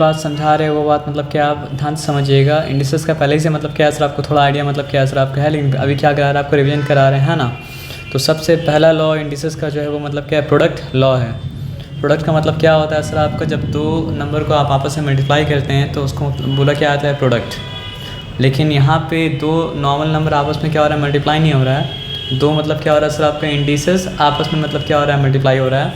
बात समझा रहे हो वो बात मतलब क्या आप ध्यान से समझिएगा। इंडिसेस का पहले ही से मतलब क्या है सर आपको थोड़ा आइडिया मतलब क्या है सर आपका है, लेकिन अभी क्या करा रहे हैं आपको रिवीजन करा रहे हैं ना। तो सबसे पहला लॉ इंडिसेस का जो है वो मतलब क्या है प्रोडक्ट लॉ है। प्रोडक्ट का मतलब क्या होता है सर आपका, जब दो नंबर को आप आपस में मल्टीप्लाई करते हैं तो उसको बोला क्या आता है प्रोडक्ट। लेकिन यहाँ पे दो नॉर्मल नंबर आपस में क्या हो रहा है मल्टीप्लाई नहीं हो रहा है, दो मतलब क्या हो रहा है सर आपका इंडिसेस आपस में मतलब क्या हो रहा है मल्टीप्लाई हो रहा है,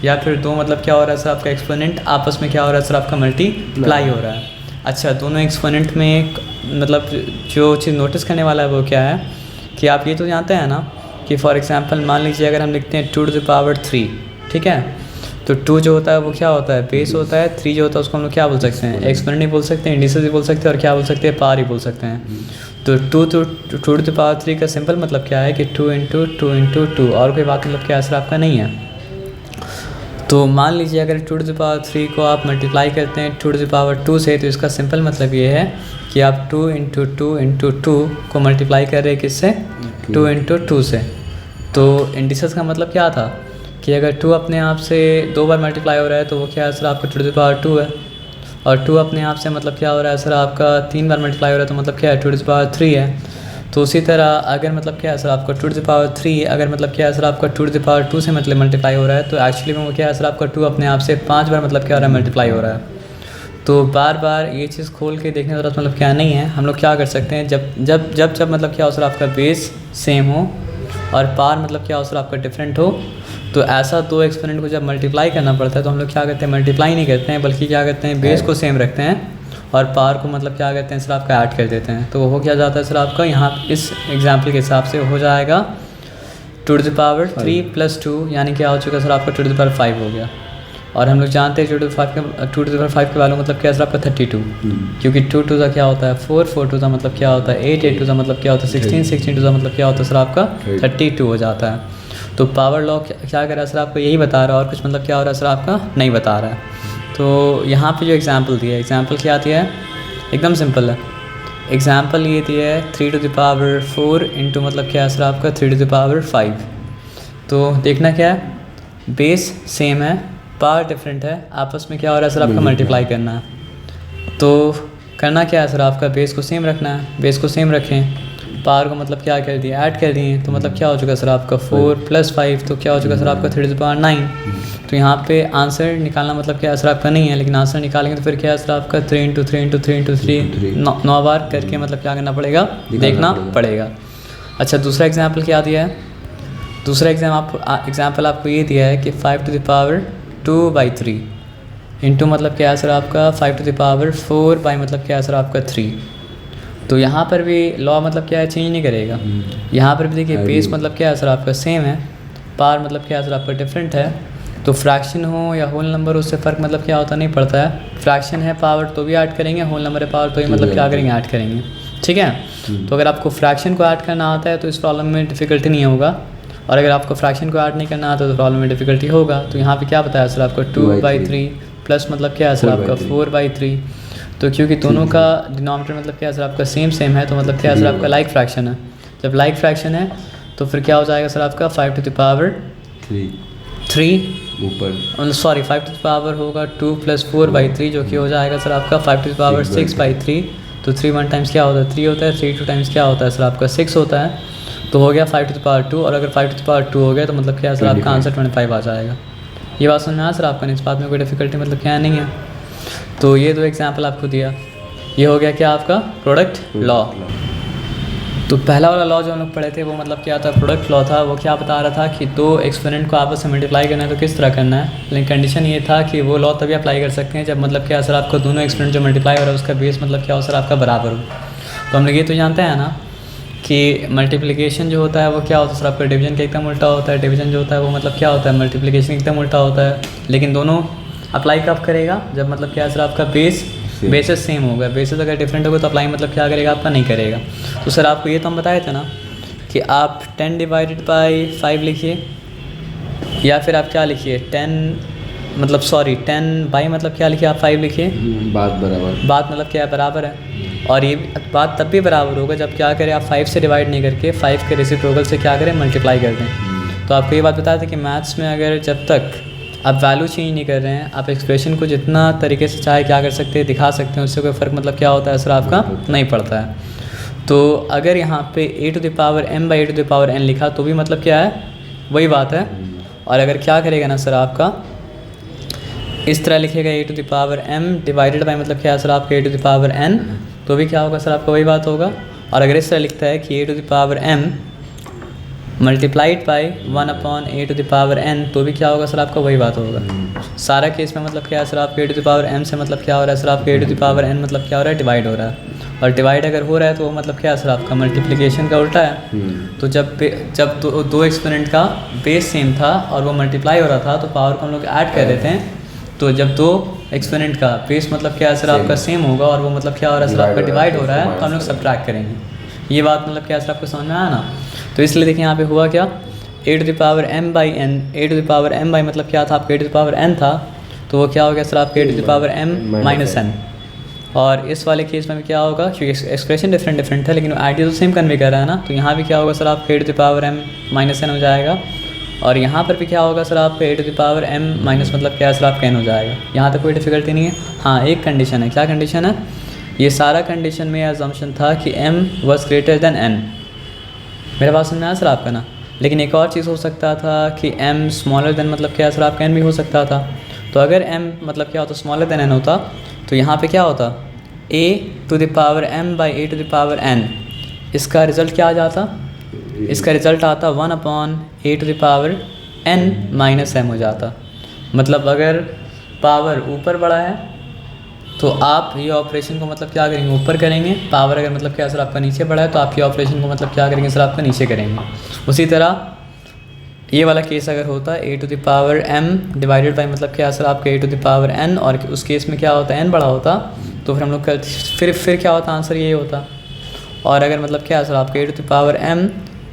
या फिर दो मतलब क्या हो रहा है सर आपका एक्सपोनेंट आपस में क्या हो रहा है सर आपका मल्टीप्लाई हो रहा है। अच्छा, दोनों एक्सपोनेंट में एक मतलब जो चीज़ नोटिस करने वाला है वो क्या है कि आप ये तो जानते हैं ना कि फॉर एग्जांपल मान लीजिए अगर हम लिखते हैं 2 to the power 3, ठीक है, तो 2 जो होता है वो क्या होता है बेस होता है, 3 जो होता है उसको हम लोग क्या बोल सकते हैं एक्सपोनेंट ही बोल सकते हैं, इंडिसेस भी बोल सकते हैं और क्या बोल सकते हैं पावर ही बोल सकते हैं। तो 2 to the power 3 का सिंपल मतलब क्या है कि 2 into 2 into 2, और कोई बात मतलब क्या असर आपका नहीं है। तो मान लीजिए अगर 2 to the power 3 को आप मल्टीप्लाई करते हैं 2 to the power 2 से, तो इसका सिंपल मतलब ये है कि आप 2 into 2 into 2 को मल्टीप्लाई कर रहे हैं किससे 2 into 2 से। तो इंडिसेस का मतलब क्या था कि अगर 2 अपने आप से 2 बार मल्टीप्लाई हो रहा है तो वो क्या है सर आपका 2 to the power 2 है, और 2 अपने आप से मतलब क्या हो रहा है सर आपका 3 बार मल्टीप्लाई हो रहा है तो मतलब क्या है 2 to the power 3 है। तो उसी तरह अगर मतलब क्या है सर आपका 2 to the power 3 अगर मतलब क्या है सर आपका 2 to the power 2 से मतलब मल्टीप्लाई हो रहा है तो एक्चुअली में वो क्या है सर आपका 2 अपने आप से 5 बार मतलब क्या हो रहा है मल्टीप्लाई हो रहा है। तो बार बार ये चीज़ खोल के देखने की ज़रूरत मतलब क्या नहीं है। हम लोग क्या कर सकते हैं जब जब जब जब मतलब क्या हो सर आपका बेस सेम हो और पार मतलब क्या हो सर आपका डिफरेंट हो, तो ऐसा दो एक्सपोनेंट को जब मल्टीप्लाई करना पड़ता है तो हम लोग क्या करते हैं मल्टीप्लाई नहीं करते हैं, बल्कि क्या करते हैं बेस को सेम रखते हैं और पावर को मतलब क्या करते हैं सर आपका ऐड कर देते हैं। तो वो हो क्या जाता है सर आपका यहाँ इस एग्जाम्पल के हिसाब से हो जाएगा 2 to the power 3 + 2 यानी क्या हो चुका सर आपका 2 to the power 5 हो गया। और हम लोग जानते हैं 2 to the power 5 के वैल्यू मतलब क्या है सर आपका 32, क्योंकि 2 2 का क्या होता है 4 4 2 का मतलब क्या होता है 8 8 2 का मतलब क्या होता है 16 16 2 का मतलब क्या होता है सर आपका 32 हो जाता है। तो पावर लॉ क्या कर रहा है सर आपको यही बता रहा है और कुछ मतलब क्या हो रहा है सर आपका नहीं बता रहा है। तो यहाँ पे जो एग्जांपल दिया है एग्जांपल क्या आती है एकदम सिंपल है। एग्जांपल ये दिया है 3 to the power 4 इंटू मतलब क्या है सर आपका 3 to the power 5। तो देखना क्या है बेस सेम है पावर डिफरेंट है, आपस में क्या हो रहा है सर आपका मल्टीप्लाई करना है। तो करना क्या है सर आपका बेस को सेम रखना है, बेस को सेम रखें, पावर को मतलब क्या कर दिया ऐड कर दिए, तो मतलब क्या हो चुका सर आपका 4 + 5 तो क्या हो चुका सर आपका 3 to the power 9। तो यहाँ पे आंसर निकालना मतलब क्या असर आपका नहीं है, लेकिन आंसर निकालेंगे तो फिर क्या असर आपका 3 into 3 into 3 into 3 9 बार करके मतलब क्या करना पड़ेगा देखना पड़ेगा। अच्छा, दूसरा एग्जाम्पल क्या दिया है, दूसरा एग्जाम्पल आपको ये दिया है कि 5 to the power 2/3 इंटू मतलब क्या है सर आपका 5 to the power 4 मतलब क्या है सर आपका 3। तो यहाँ पर भी लॉ मतलब क्या है चेंज नहीं करेगा। यहाँ पर भी देखिए बेस मतलब क्या है सर आपका सेम है, पावर मतलब क्या है सर आपका डिफरेंट है। तो फ्रैक्शन हो या होल नंबर उससे फ़र्क मतलब क्या होता नहीं पड़ता है, फ्रैक्शन है पावर तो भी ऐड करेंगे, होल नंबर है पावर तो भी मतलब क्या करेंगे ऐड करेंगे, ठीक है। तो अगर आपको फ्रैक्शन को ऐड करना आता है तो इस प्रॉब्लम में डिफ़िकल्टी नहीं होगा, और अगर आपको फ्रैक्शन को ऐड नहीं करना आता तो प्रॉब्लम में डिफ़िकल्टी होगा। तो यहाँ पे क्या बताया सर आपको 2/3 प्लस मतलब क्या है सर आपका 4/3। तो क्योंकि दोनों का डिनोमिनेटर मतलब क्या है सर आपका सेम है तो मतलब क्या है सर आपका लाइक फ्रैक्शन है। जब लाइक फ्रैक्शन है तो फिर क्या हो जाएगा सर आपका 5 to the power 3 ऊपर सॉरी 5 to the power होगा 2 + 4/3 जो कि हो जाएगा सर आपका 5 to the power 6/3। तो 3 1 टाइम्स क्या होता है 3 होता है, 3 2 टाइम्स क्या होता है सर आपका 6 होता है। तो हो गया 5 to the power 2, और अगर 5 to the power 2 हो गया तो मतलब क्या है सर आपका आंसर 25 आ जाएगा। ये बात समझ में आया सर आपका, इस बात में कोई डिफ़िकल्टी मतलब क्या नहीं है। तो ये दो एग्जाम्पल आपको दिया, ये हो गया क्या आपका प्रोडक्ट लॉ। तो पहला वाला लॉ जो हम लोग पढ़े थे वो मतलब क्या था प्रोडक्ट लॉ था। वो क्या बता रहा था कि दो एक्सपोनेंट को आपस में मल्टीप्लाई करना है तो किस तरह करना है, लेकिन कंडीशन ये था कि वो लॉ तभी अप्लाई कर सकते हैं जब मतलब क्या सर आपको दोनों एक्सपोनेंट जो मल्टीप्लाई हो रहा है उसका बेस मतलब क्या हो सर आपका बराबर हो। तो हम लोग ये तो जानते हैं ना कि मल्टीप्लिकेशन जो होता है वो क्या होता है सर आपका डिवीजन का एकदम उल्टा होता है, डिवीजन जो होता है वो मतलब क्या होता है मल्टीप्लिकेशन एकदम उल्टा होता है। लेकिन दोनों अप्लाई कब करेगा जब मतलब क्या सर आपका बेसिस सेम होगा, बेसिस अगर डिफरेंट होगा तो अप्लाई मतलब क्या करेगा आपका नहीं करेगा। तो सर आपको ये तो हम बताए थे ना कि आप 10 / 5 लिखिए, या फिर आप क्या लिखिए 10 बाई मतलब क्या लिखिए आप 5 लिखिए, बात मतलब क्या है बराबर है। और ये बात तब भी बराबर होगा जब क्या करें आप 5 से डिवाइड नहीं करके 5 के रेसिप्रोकल से क्या करें मल्टीप्लाई कर दें। तो आपको ये बात बताया था कि मैथ्स में अगर जब तक आप वैल्यू चेंज नहीं कर रहे हैं, आप एक्सप्रेशन को जितना तरीके से चाहे क्या कर सकते हैं, दिखा सकते हैं, उससे कोई फ़र्क मतलब क्या होता है असर आपका नहीं पड़ता है। तो अगर यहाँ पे a⁴m/a⁴n लिखा तो भी मतलब क्या है, वही बात है। और अगर क्या करेगा ना सर आपका इस तरह लिखेगा a⁴m डिवाइडेड बाई मतलब क्या है सर आपका a⁴n, तो भी क्या होगा सर आपका वही बात होगा। और अगर इस तरह लिखता है कि a⁴m मल्टीप्लाइड बाई 1/a⁴n, तो भी क्या होगा सर आपका वही बात होगा। सारा केस में मतलब क्या है सर आपका a⁴m से मतलब क्या हो रहा है सर आपका a⁴n मतलब क्या हो रहा है, डिवाइड हो रहा है। और डिवाइड अगर हो रहा है तो वो मतलब क्या है सर आपका मल्टीप्लिकेशन का उल्टा है। तो जब दो एक्सपोनेंट का बेस सेम था और वो मल्टीप्लाई हो रहा था तो पावर को हम लोग ऐड कर देते हैं। तो जब दो एक्सपोनेंट का बेस मतलब क्या है सर आपका सेम होगा और वो मतलब क्या हो रहा है सर आपका डिवाइड हो रहा है, तो हम लोग सब्ट्रैक्ट करेंगे। ये बात मतलब क्या है सर आपको समझ में आया ना। तो इसलिए देखिए यहाँ पे हुआ क्या, a⁴m/n, a⁴m मतलब क्या था आपका a⁴n था, तो वो क्या हो गया सर आपका a⁴m-n। और इस वाले केस में भी क्या होगा, क्योंकि एक्सप्रेशन डिफरेंट है लेकिन आइडिया तो सेम कन्वे कर रहा है ना, तो यहाँ भी क्या होगा सर आपका a⁴m-n हो जाएगा। और यहाँ पर भी क्या होगा सर आपका a⁴m- मतलब क्या है सर आपका n हो जाएगा। यहाँ तक कोई डिफिकल्टी नहीं है। हाँ एक कंडीशन है, क्या कंडीशन है, ये सारा कंडीशन में अजम्पशन था कि m was greater than n। मेरे पास समझ में आया सर आपका ना। लेकिन एक और चीज़ हो सकता था कि m स्मॉलर देन मतलब क्या है सर आपका n भी हो सकता था। तो अगर m मतलब क्या होता स्मॉलर देन n होता तो यहाँ पे क्या होता a⁴m/a⁴n, इसका रिज़ल्ट क्या आ जाता, इसका रिज़ल्ट आता 1/a⁴n-m हो जाता। मतलब अगर पावर ऊपर बढ़ा है तो आप ये ऑपरेशन को मतलब क्या करेंगे, ऊपर करेंगे। पावर अगर मतलब क्या सर आपका नीचे बढ़ा है तो आप ये ऑपरेशन को मतलब क्या करेंगे सर आपका नीचे करेंगे। उसी तरह ये वाला केस अगर होता a⁴m डिवाइडेड बाई मतलब क्या सर आपका a⁴n, और उस केस में क्या होता है n बड़ा होता, तो फिर हम लोग फिर क्या होता, आंसर ये होता। और अगर मतलब क्या सर आपका a⁴m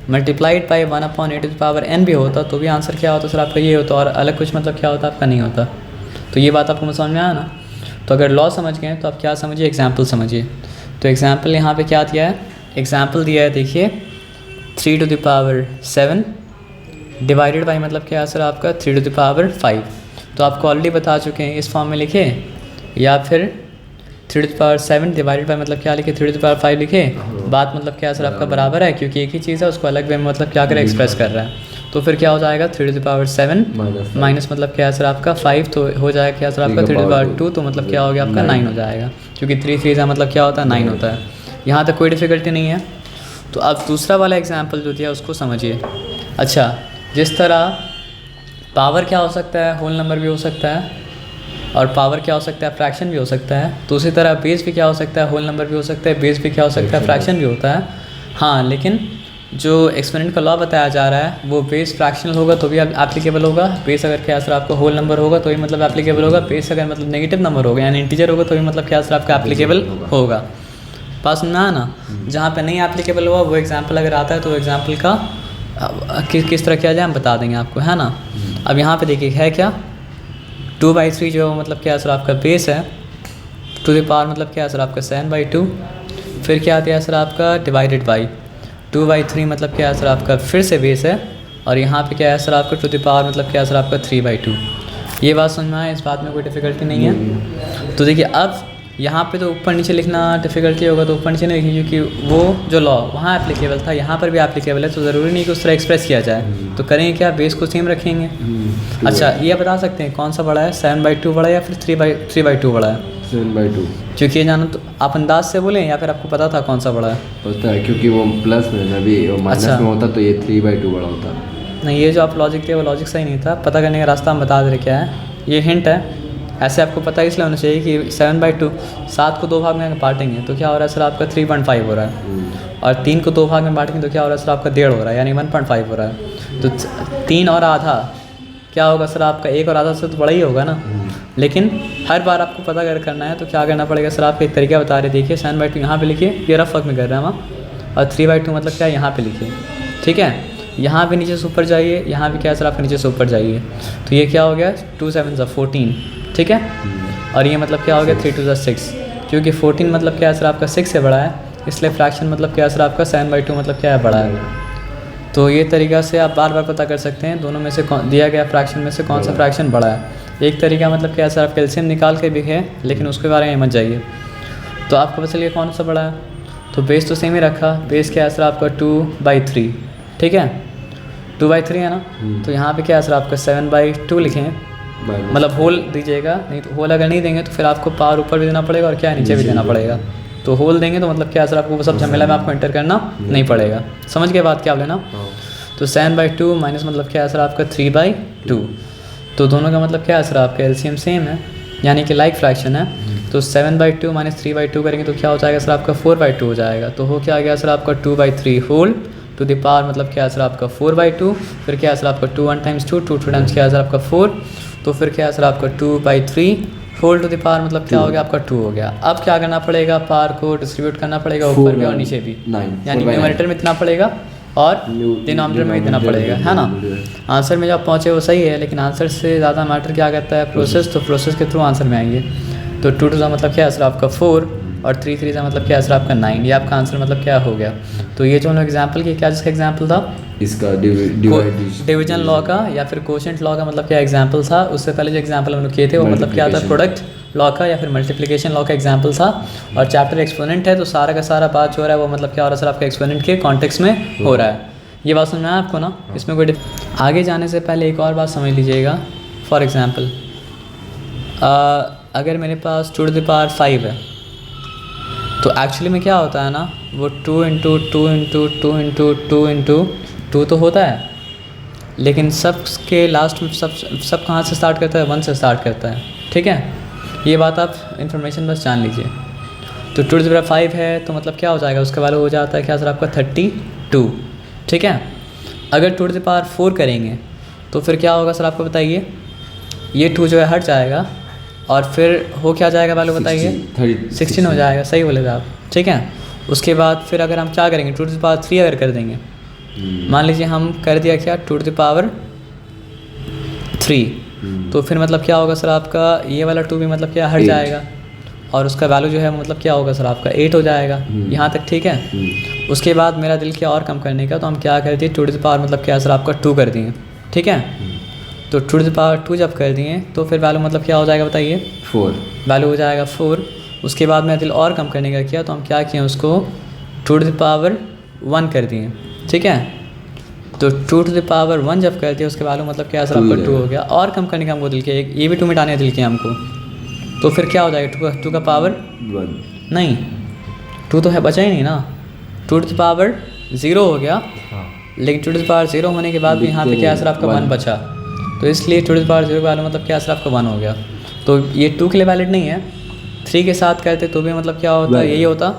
मल्टीप्लाइड बाई 1/a⁴n भी होता तो भी आंसर क्या होता सर आपका ये होता, और अलग कुछ मतलब क्या होता आपका नहीं होता। तो ये बात आपको समझ में आया ना। तो अगर लॉ समझ गए तो आप क्या समझिए, एग्जाम्पल समझिए। तो एग्जाम्पल यहाँ पे क्या दिया है, एग्जाम्पल दिया है देखिए 3⁵ डिवाइडेड बाई मतलब क्या है सर आपका 3⁵5। तो आपको ऑलरेडी बता चुके हैं, इस फॉर्म में लिखे या फिर 3⁵7 डिवाइडेड बाई मतलब क्या लिखे 3⁵5 लिखे। बात मतलब क्या सर आपका बराबर है, क्योंकि एक ही चीज़ है, उसको अलग वे में मतलब क्या करे एक्सप्रेस कर रहा है। तो फिर क्या हो जाएगा 3⁵7 माइनस मतलब क्या है सर आपका 5, तो हो जाएगा क्या सर आपका 3⁵2, तो मतलब क्या हो गया आपका 9 हो जाएगा, क्योंकि 3 का मतलब क्या होता है 9 होता है। यहाँ तक कोई डिफ़िकल्टी नहीं है। तो अब दूसरा वाला एग्जाम्पल जो दिया उसको समझिए। अच्छा, जिस तरह पावर क्या हो सकता है, होल नंबर भी हो सकता है, और पावर क्या हो सकता है, फ्रैक्शन भी हो सकता है। तो उसी तरह बेस भी क्या हो सकता है, होल नंबर भी हो सकता है, बेस भी क्या हो सकता है, फ्रैक्शन भी होता है। हाँ, लेकिन जो एक्सपोनेंट का लॉ बताया जा रहा है वो बेस फ्रैक्शनल होगा तो भी एप्लीकेबल होगा। बेस अगर क्या सर आपका होल नंबर होगा तो भी मतलब एप्लीकेबल होगा। बेस अगर मतलब नेगेटिव नंबर होगा यानी इंटीजर होगा तो भी मतलब क्या सर आपका एप्लीकेबल होगा। पास में ना जहाँ पे नहीं एप्लीकेबल हुआ वो एग्जाम्पल अगर आता है तो एग्जाम्पल का किस तरह किया जाए हम बता देंगे आपको, है ना। अब यहाँ पे देखिए है क्या 2/3 जो मतलब क्या सर आपका बेस है, टू द पावर मतलब क्या सर आपका 7/2। फिर क्या आता है सर आपका डिवाइडेड बाई 2/3 मतलब क्या सर आपका फिर से बेस है, और यहाँ पे क्या है सर आपका टू द पावर मतलब क्या सर आपका 3/2। ये बात समझ में आए, इस बात में कोई डिफ़िकल्टी नहीं है। तो देखिए अब यहाँ पे तो ऊपर नीचे लिखना डिफ़िकल्टी होगा, तो ऊपर नीचे नहीं लिखिए क्योंकि वो जो लॉ वहाँ एप्लीकेबल था यहाँ पर भी एप्लीकेबल है, तो ज़रूरी नहीं कि उस तरह एक्सप्रेस किया जाए। तो करेंगे क्या, बेस को सेम रखेंगे। अच्छा, ये बता सकते हैं कौन सा बड़ा है, 7/2 बड़ा है या फिर 3/2 बड़ा है? 7/2। क्योंकि ये जानो तो आप अंदाज से बोलें या फिर आपको पता था कौन सा बड़ा है? पता है, क्योंकि वो प्लस में अभी माइनस अच्छा। में होता तो ये 3/2 बड़ा होता। नहीं, ये जो आप लॉजिक थे वो लॉजिक सही नहीं था। पता करने का रास्ता हम बता दे रहे क्या है, ये हिंट है। ऐसे आपको पता इसलिए होना चाहिए कि 7/2 7 को 2 भाग में बांटेंगे तो क्या हो रहा है सर आपका 3.5 हो रहा है, और 3 को 2 भाग में बांटेंगे तो क्या हो रहा है सर आपका 1.5 हो रहा है, यानी 1.5 हो रहा है। तो 3 और आधा क्या होगा सर आपका 1 और आधा से तो बड़ा ही होगा ना। लेकिन हर बार आपको पता अगर करना है तो क्या करना पड़ेगा सर, आपको एक तरीका बता रहे, देखिए 7/2 यहाँ पे लिखिए, ये रफ वर्क में कर रहे हैं हम, और 3/2 मतलब क्या यहाँ पे लिखिए, ठीक है। यहाँ पे नीचे से ऊपर जाइए, यहाँ भी क्या सर आपके नीचे से ऊपर जाइए, तो ये क्या हो गया 2 7 14, ठीक है। और ये मतलब क्या हो गया 3 2 6, क्योंकि 14 मतलब क्या सर आपका 6 से बड़ा है, इसलिए फ्रैक्शन मतलब क्या सर आपका 7/2 मतलब क्या है बड़ा है। तो ये तरीका से आप बार बार पता कर सकते हैं दोनों में से दिया गया फ्रैक्शन में से कौन सा फ्रैक्शन बड़ा है। एक तरीका मतलब क्या है सर, आप कैल्शियम निकाल के भी है, लेकिन उसके बारे में मत जाइए। तो आपको पता चलिए कौन सा बड़ा है। तो बेस तो सेम ही रखा, बेस क्या है सर आपका 2/3, ठीक है 2/3 है ना। तो यहाँ पे क्या है सर आपका 7/2 लिखें, मतलब होल दीजिएगा, नहीं तो होल अगर नहीं देंगे तो फिर आपको पावर ऊपर भी देना पड़ेगा और क्या नीचे भी देना पड़ेगा। तो होल देंगे तो मतलब क्या सर आपको वो सब झमेला में आपको एंटर करना नहीं पड़ेगा। समझ के बाद क्या लेना। तो 7/2 माइनस मतलब क्या है सर आपका 3/2। तो दोनों का मतलब क्या है सर आपका एलसीएम सेम है, यानी कि लाइक फ्रैक्शन है। तो 7/2 माइनस 3/2 करेंगे तो क्या हो जाएगा सर आपका 4/2 हो जाएगा। तो हो क्या आ गया सर आपका 2/3 होल टू द पावर मतलब क्या है सर आपका 4/2। फिर क्या है सर आपका 2 1 टाइम्स 2 2 2 टाइम्स क्या है सर आपका 4। तो फिर क्या है सर आपका 2/3 होल टू द पावर मतलब क्या हो गया आपका 2 हो गया। अब क्या करना पड़ेगा, पावर को डिस्ट्रीब्यूट करना पड़ेगा ऊपर भी और नीचे भी, यानी न्यूमरेटर में इतना पड़ेगा और डिनोमिनेटर में इतना पड़ेगा, है ना। आंसर में जब पहुँचे वो सही है, लेकिन आंसर से ज़्यादा मैटर क्या करता है प्रोसेस। तो प्रोसेस के थ्रू आंसर में आएंगे। तो 2 का मतलब क्या है सर आपका 4 और 3 का मतलब क्या है सर आपका 9। ये आपका आंसर मतलब क्या हो गया। तो ये जो हम लोग एग्जाम्पल किया, क्या जिसका एग्जाम्पल था इसका डिवीजन लॉ का या फिर कोशेंट लॉ का मतलब क्या एग्जाम्पल था। उससे पहले जो एग्जाम्पल हम लोग किए थे वो मतलब क्या था प्रोडक्ट लॉ का या फिर मल्टीप्लिकेशन लॉ का एग्जाम्पल था। और चैप्टर एक्सपोनेंट है तो सारा का सारा बात जो हो रहा है वो मतलब क्या हो रहा है सर आपका एक्सपोनेंट के कॉन्टेक्स्ट में हो रहा है। ये बात समझ में आया आपको ना। इसमें कोई आगे जाने से पहले एक और बात समझ लीजिएगा। फॉर एग्ज़ाम्पल अगर मेरे पास 2 to the power 5 है तो एक्चुअली में क्या होता है ना, वो 2 × 2 × 2 × 2 × 2 तो होता है, लेकिन सब के लास्ट में सब कहाँ से स्टार्ट करता है, 1 से स्टार्ट करता है, ठीक है। ये बात आप इन्फॉर्मेशन बस जान लीजिए। तो 2 to the power 5 है तो मतलब क्या हो जाएगा, उसका वैल्यू हो जाता है क्या सर आपका 32, ठीक है। अगर 2 to the power 4 करेंगे तो फिर क्या होगा सर आपको बताइए। ये 2 जो है हट जाएगा और फिर हो क्या जाएगा वैल्यू बताइए 16 हो जाएगा। सही बोले थे आप, ठीक है। उसके बाद फिर अगर हम क्या करेंगे 2 to the power 3 अगर कर देंगे, मान लीजिए हम कर दिया क्या 2 to the power 3, तो फिर मतलब क्या होगा सर आपका ये वाला 2 भी मतलब क्या हट जाएगा और उसका वैल्यू जो है मतलब क्या होगा सर आपका 8 हो जाएगा। यहाँ तक ठीक है। उसके बाद मेरा दिल किया और कम करने का, तो हम क्या कर दिए 2 to the power मतलब क्या सर आपका 2 कर दिए, ठीक है। तो 2 to the power 2 जब कर दिए तो फिर वैल्यू मतलब क्या हो जाएगा बताइए 4, वैल्यू हो जाएगा 4। उसके बाद मेरा दिल और कम करने का किया तो हम क्या किए उसको 2 to the power 1 कर दिए, ठीक है। तो 2 to the power 1 जब कर दिया उसके वैल्यू मतलब क्या सर आपका 2 हो गया। और कम करने का हमको दिल किया, ये भी 2 मिटाने दिल किया हमको, तो फिर क्या हो जाएगा 2 का पावर 1 नहीं, 2 तो है बचा ही नहीं ना। 2 to the power 0 हो गया, लेकिन 2 to the power 0 होने के बाद भी यहाँ पे क्या सर आपका 1 बचा, तो इसलिए 2 to the power 0 का वैल्यू मतलब क्या सर आपका 1 हो गया। तो ये 2 के लिए वैलिड नहीं है। 3 के साथ करते तो भी मतलब क्या होता, यही होता।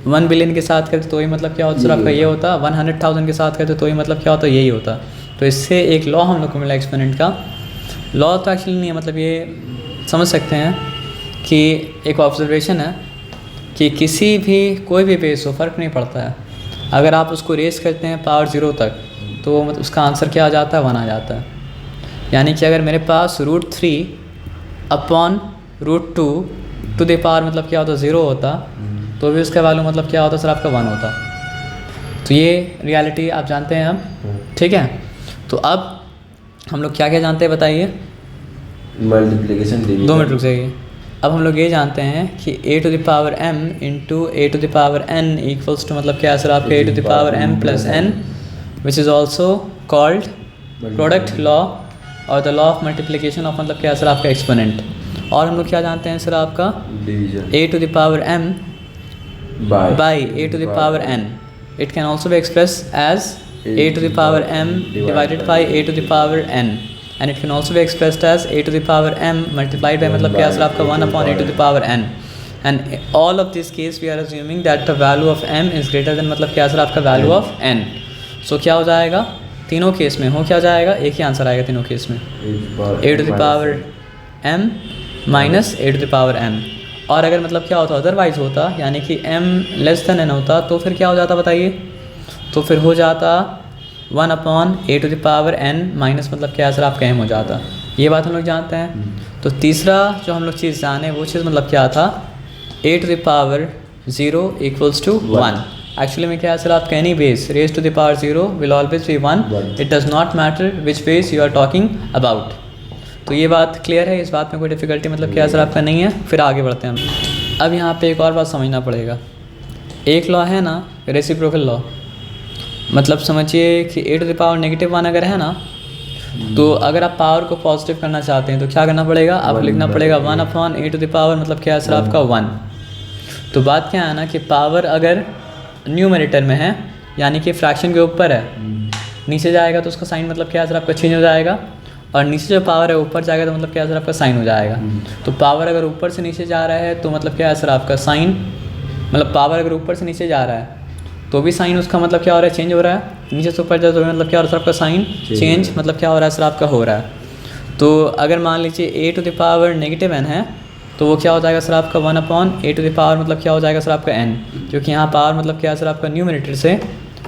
1 बिलियन के साथ करते तो ही मतलब क्या होता सर आपका ये होता। 100,000 के साथ करते तो ही मतलब क्या होता, यही होता। तो इससे एक लॉ हम लोग को मिला एक्सपोनेंट का। लॉ तो एक्चुअली नहीं है, मतलब ये समझ सकते हैं कि एक ऑब्जर्वेशन है कि किसी भी कोई भी बेस हो फ़र्क नहीं पड़ता है, अगर आप उसको रेस करते हैं पावर 0 तक तो मतलब उसका आंसर क्या आ जाता है 1 आ जाता है। यानी कि अगर मेरे पास √3 अपॉन √2 टू द पावर मतलब क्या होता 0 होता, तो भी उसका वैल्यू मतलब क्या होता सर आपका 1 होता। तो ये रियलिटी आप जानते हैं अब, ठीक है। तो अब हम लोग क्या क्या जानते हैं बताइए। मल्टीप्लिकेशन 2 मिनट रुक जाइए। अब हम लोग ये जानते हैं कि a to the power m into a to the power n equals to मतलब क्या है सर आपका a to the power m plus n, which is also called product law और the law of multiplication of मतलब क्या है sir आपका exponent. और हम लोग क्या जानते हैं सर आपका division a to the power m by a to the power n. It can also be expressed as a to the power m divided by a to the power n, and it can also be expressed as a to the power m multiplied by मतलब क्या sir आपका 1 upon a to the power n. And all of this case we are assuming that the value of m is greater than मतलब क्या sir आपका value of n. So क्या हो जाएगा तीनों केस में, हो क्या जाएगा एक ही आंसर आएगा तीनों केस में, a to the power m minus a to the power m। और अगर मतलब क्या होता अदरवाइज होता, यानी कि m लेस देन n होता, तो फिर क्या हो जाता बताइए। तो फिर हो जाता 1 upon a to the power n minus मतलब क्या सर आपका m हो जाता। ये बात हम लोग जानते हैं। तो तीसरा जो हम लोग चीज़ जाने वो चीज़ मतलब क्या था a to the power 0 equals to 1। Actually में क्या है सर आपका any base raise to the power 0 will always be 1, it does not matter which base you are talking about. तो ये बात क्लियर है, इस बात में कोई डिफ़िकल्टी मतलब क्या सर आपका नहीं है। फिर आगे बढ़ते हैं हम। अब यहाँ पे एक और बात समझना पड़ेगा। एक लॉ है ना रेसिप्रोकल लॉ, मतलब समझिए कि ए टू द पावर -1 अगर है ना, तो अगर आप पावर को पॉजिटिव करना चाहते हैं तो क्या करना पड़ेगा, आपको लिखना पड़ेगा 1/a टू द पावर मतलब क्या है सर आपका 1। तो बात क्या है ना कि पावर अगर न्यूमरेटर में है यानी कि फ्रैक्शन के ऊपर है, नीचे जाएगा तो उसका साइन मतलब क्या है सर आपका चेंज हो जाएगा, और नीचे जो पावर है ऊपर जाएगा तो मतलब क्या है सर आपका साइन हो जाएगा। तो पावर अगर ऊपर से नीचे जा रहा है तो मतलब क्या है सर आपका साइन, मतलब पावर अगर ऊपर से नीचे जा रहा है तो भी साइन उसका मतलब क्या हो रहा है, चेंज हो रहा है। नीचे से ऊपर जाए तो मतलब क्या हो रहा है सर आपका साइन चेंज मतलब क्या हो रहा है सर आपका हो रहा है। तो अगर मान लीजिए a to the power -n है तो वो क्या हो जाएगा सर आपका 1/a टू द पावर मतलब क्या हो जाएगा सर आपका n, क्योंकि यहाँ पावर मतलब क्या है सर आपका न्यूमरेटर से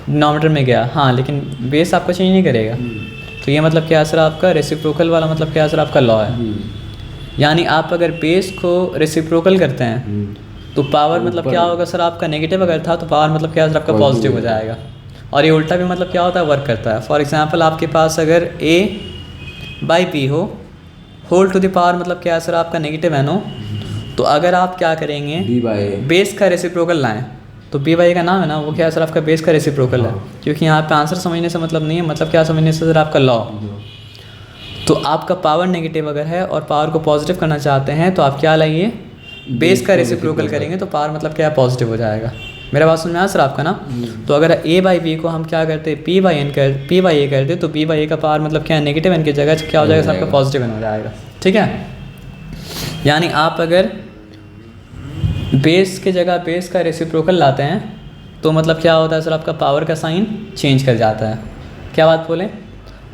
डिनोमिनेटर में गया, हाँ लेकिन बेस आपका चेंज नहीं करेगा। तो ये मतलब क्या है सर आपका रेसिप्रोकल वाला मतलब क्या है सर आपका लॉ है। यानी आप अगर बेस को रेसिप्रोकल करते हैं तो पावर मतलब क्या होगा सर आपका नेगेटिव अगर था तो पावर मतलब क्या है सर आपका पॉजिटिव हो जाएगा। और ये उल्टा भी मतलब क्या होता है, वर्क करता है। फॉर एग्जांपल आपके पास अगर a/b हो होल टू द पावर मतलब क्या है सर आपका -n हो, तो अगर आप क्या करेंगे बेस का रेसिप्रोकल लाएं तो b/a का नाम है ना वो क्या है सर आपका बेस का रेसिप्रोकल है। क्योंकि यहाँ पे आंसर समझने से मतलब नहीं है, मतलब क्या समझने से सर आपका लॉ। तो आपका पावर नेगेटिव अगर है और पावर को पॉजिटिव करना चाहते हैं तो आप क्या लाइए, बेस का रेसिप्रोकल करेंगे तो पावर मतलब क्या पॉजिटिव हो जाएगा। मेरा बात समझ में आया सर आपका ना। तो अगर a/b को हम क्या करते p/a करते तो b/a का पावर मतलब क्या है नेगेटिव n की जगह क्या हो जाएगा सर आपका पॉजिटिव n हो जाएगा। ठीक है, यानी आप अगर बेस के जगह बेस का रेसिप्रोकल लाते हैं तो मतलब क्या होता है सर आपका पावर का साइन चेंज कर जाता है। क्या बात बोले,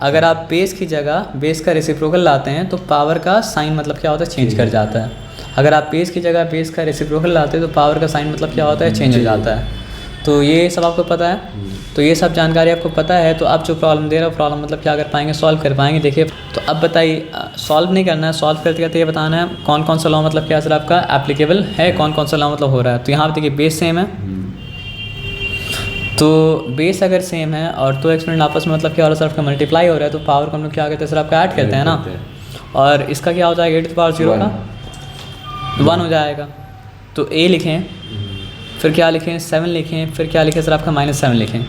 अगर आप बेस की जगह बेस का रेसिप्रोकल लाते हैं तो पावर का साइन मतलब क्या होता है, चेंज कर जाता है। अगर आप बेस की जगह बेस का रेसिप्रोकल लाते हैं तो पावर का साइन मतलब क्या होता है, चेंज हो जाता है। तो ये सब आपको पता है, तो ये सब जानकारी आपको पता है। तो आप जो प्रॉब्लम दे रहे हो प्रॉब्लम मतलब क्या कर पाएंगे, सॉल्व कर पाएंगे। देखिए तो अब बताइए, सॉल्व नहीं करना है, सॉल्व करते करते ये बताना है कौन कौन सा लॉ मतलब क्या सर आपका एप्लीकेबल है, कौन कौन सा लॉ मतलब हो रहा है। तो यहाँ पर देखिए बेस सेम है, तो बेस अगर सेम है और दो एक्सपोनेंट आपस में मतलब क्या हो रहा है सर आपका मल्टीप्लाई हो रहा है तो पावर को हम लोग क्या कहते हैं सर आपका ऐड करते हैं ना। और इसका क्या हो जाएगा a टू द पावर 0 का 1 हो जाएगा। तो a लिखें, फिर क्या लिखें 7 लिखें, फिर क्या लिखें सर आपका -7 लिखें,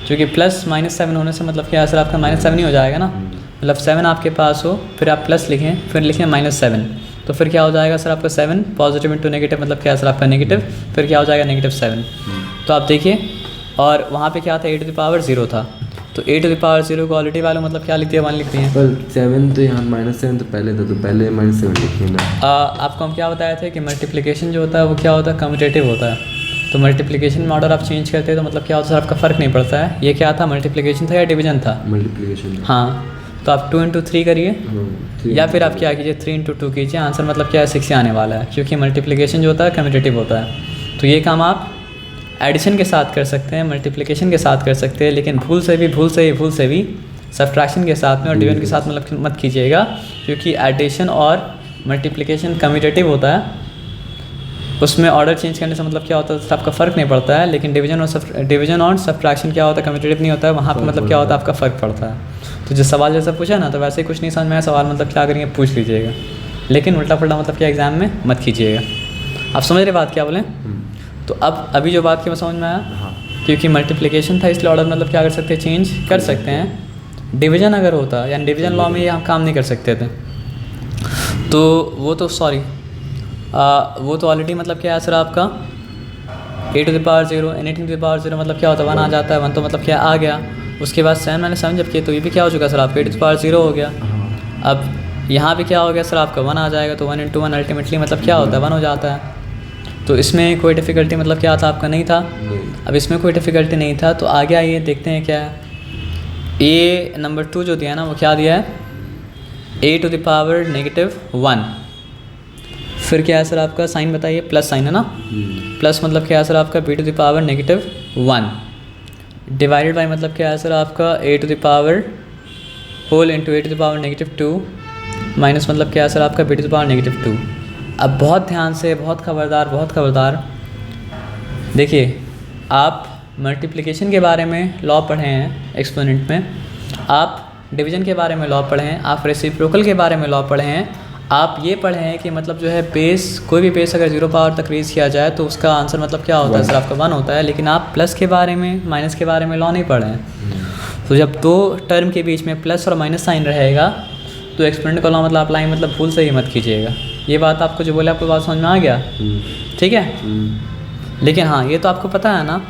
क्योंकि प्लस -7 होने से मतलब क्या है सर आपका -7 ही हो जाएगा ना। मतलब 7 आपके पास हो फिर आप प्लस लिखें, फिर लिखें -7, तो फिर क्या हो जाएगा सर आपका 7 पॉजिटिव इंटू नेगेटिव मतलब क्या है सर आपका नेगेटिव, फिर क्या हो जाएगा -7। तो आप देखिए, और वहाँ पे क्या था a टू द पावर 0 था, तो a टू द पावर 0 को ऑलरेडी वालों मतलब क्या लिखती है 1 लिखती है। पर 7 तो यहाँ -7 तो पहले था, तो पहले -7 लिखिए ना। आपको हम क्या बताया था कि मल्टीप्लिकेशन जो होता है वो क्या होता है, कम्यूटेटिव होता है। तो मल्टीप्लिकेशन में ऑर्डर आप चेंज करते हैं तो मतलब क्या होता है सर आपका फ़र्क नहीं पड़ता है। ये क्या था, मल्टीप्लिकेशन था या डिवीजन था, मल्टीप्लिकेशन। हाँ, तो आप 2 × 3 करिए या फिर आप क्या कीजिए 3 × 2 कीजिए, आंसर मतलब क्या है 6 ही आने वाला है, क्योंकि मल्टीप्लिकेशन जो होता है कम्यूटेटिव होता है। तो ये काम आप एडिशन के साथ कर सकते हैं, मल्टीप्लिकेशन के साथ कर सकते हैं, लेकिन भूल से भी सब्ट्रैक्शन के साथ में और डिवीजन के साथ मतलब मत कीजिएगा, क्योंकि एडिशन और मल्टीप्लिकेशन कम्यूटेटिव होता है, उसमें ऑर्डर चेंज करने से मतलब क्या होता है आपका फ़र्क नहीं पड़ता है। लेकिन डिवीजन और सब्ट्रैक्शन क्या होता है, कम्यूटेटिव नहीं होता है, वहाँ पे मतलब क्या होता है आपका फ़र्क पड़ता है। तो जो सवाल जैसा पूछा ना, तो वैसे ही कुछ नहीं समझ में आया सवाल मतलब क्या करेंगे पूछ लीजिएगा, लेकिन उल्टा पुल्टा मतलब क्या एग्ज़ाम में मत कीजिएगा। आप समझ रहे बात क्या बोलें। तो अब अभी जो बात की मैं समझ में आया, क्योंकि मल्टीप्लिकेशन था इसलिए ऑर्डर मतलब क्या कर सकते हैं, चेंज कर सकते हैं। डिवीज़न अगर होता यानी डिवीज़न लॉ में ये हम काम नहीं कर सकते थे, तो वो तो ऑलरेडी मतलब क्या है सर आपका a to the power 0 anything to the power 0 मतलब क्या होता है 1 आ जाता है, 1 तो मतलब क्या आ गया। उसके बाद 7 मैंने 7 जब किया तो ये भी क्या हो चुका सर आपका a टू द पावर 0 हो गया। अब यहाँ भी क्या हो गया सर आपका 1 आ जाएगा, तो 1 × 1 अल्टीमेटली मतलब क्या होता है 1 हो जाता है। तो इसमें कोई डिफ़िकल्टी मतलब क्या था आपका नहीं था। अब इसमें कोई डिफ़िकल्टी नहीं था, तो आगे आइए देखते हैं क्या है। a नंबर 2 जो दिया ना वो क्या दिया है, a टू द पावर -1, फिर क्या है सर आपका साइन बताइए, प्लस साइन है ना, प्लस मतलब क्या है सर आपका b to the power -1 divided by मतलब क्या है सर आपका a to the power whole into a to the power -2 minus मतलब क्या है सर आपका b टू द पावर -2। अब बहुत ध्यान से, बहुत खबरदार देखिए, आप मल्टीप्लिकेशन के बारे में लॉ पढ़े हैं एक्सपोनेंट में, आप डिवीजन के बारे में लॉ पढ़े हैं, आप रेसिप्रोकल के बारे में लॉ पढ़े हैं, आप ये पढ़े हैं कि मतलब जो है बेस, कोई भी बेस अगर 0 पावर तक रेज किया जाए तो उसका आंसर मतलब क्या होता है सर आपका 1 होता है, लेकिन आप प्लस के बारे में, माइनस के बारे में लॉ नहीं पढ़े हैं। तो जब दो टर्म के बीच में प्लस और माइनस साइन रहेगा तो एक्सपोनेंट का लॉ मतलब अप्लाई मतलब भूल से ही मत कीजिएगा। ये बात आपको जो बोले आपको बात समझ में आ गया, ठीक है। लेकिन हाँ ये तो आपको पता है ना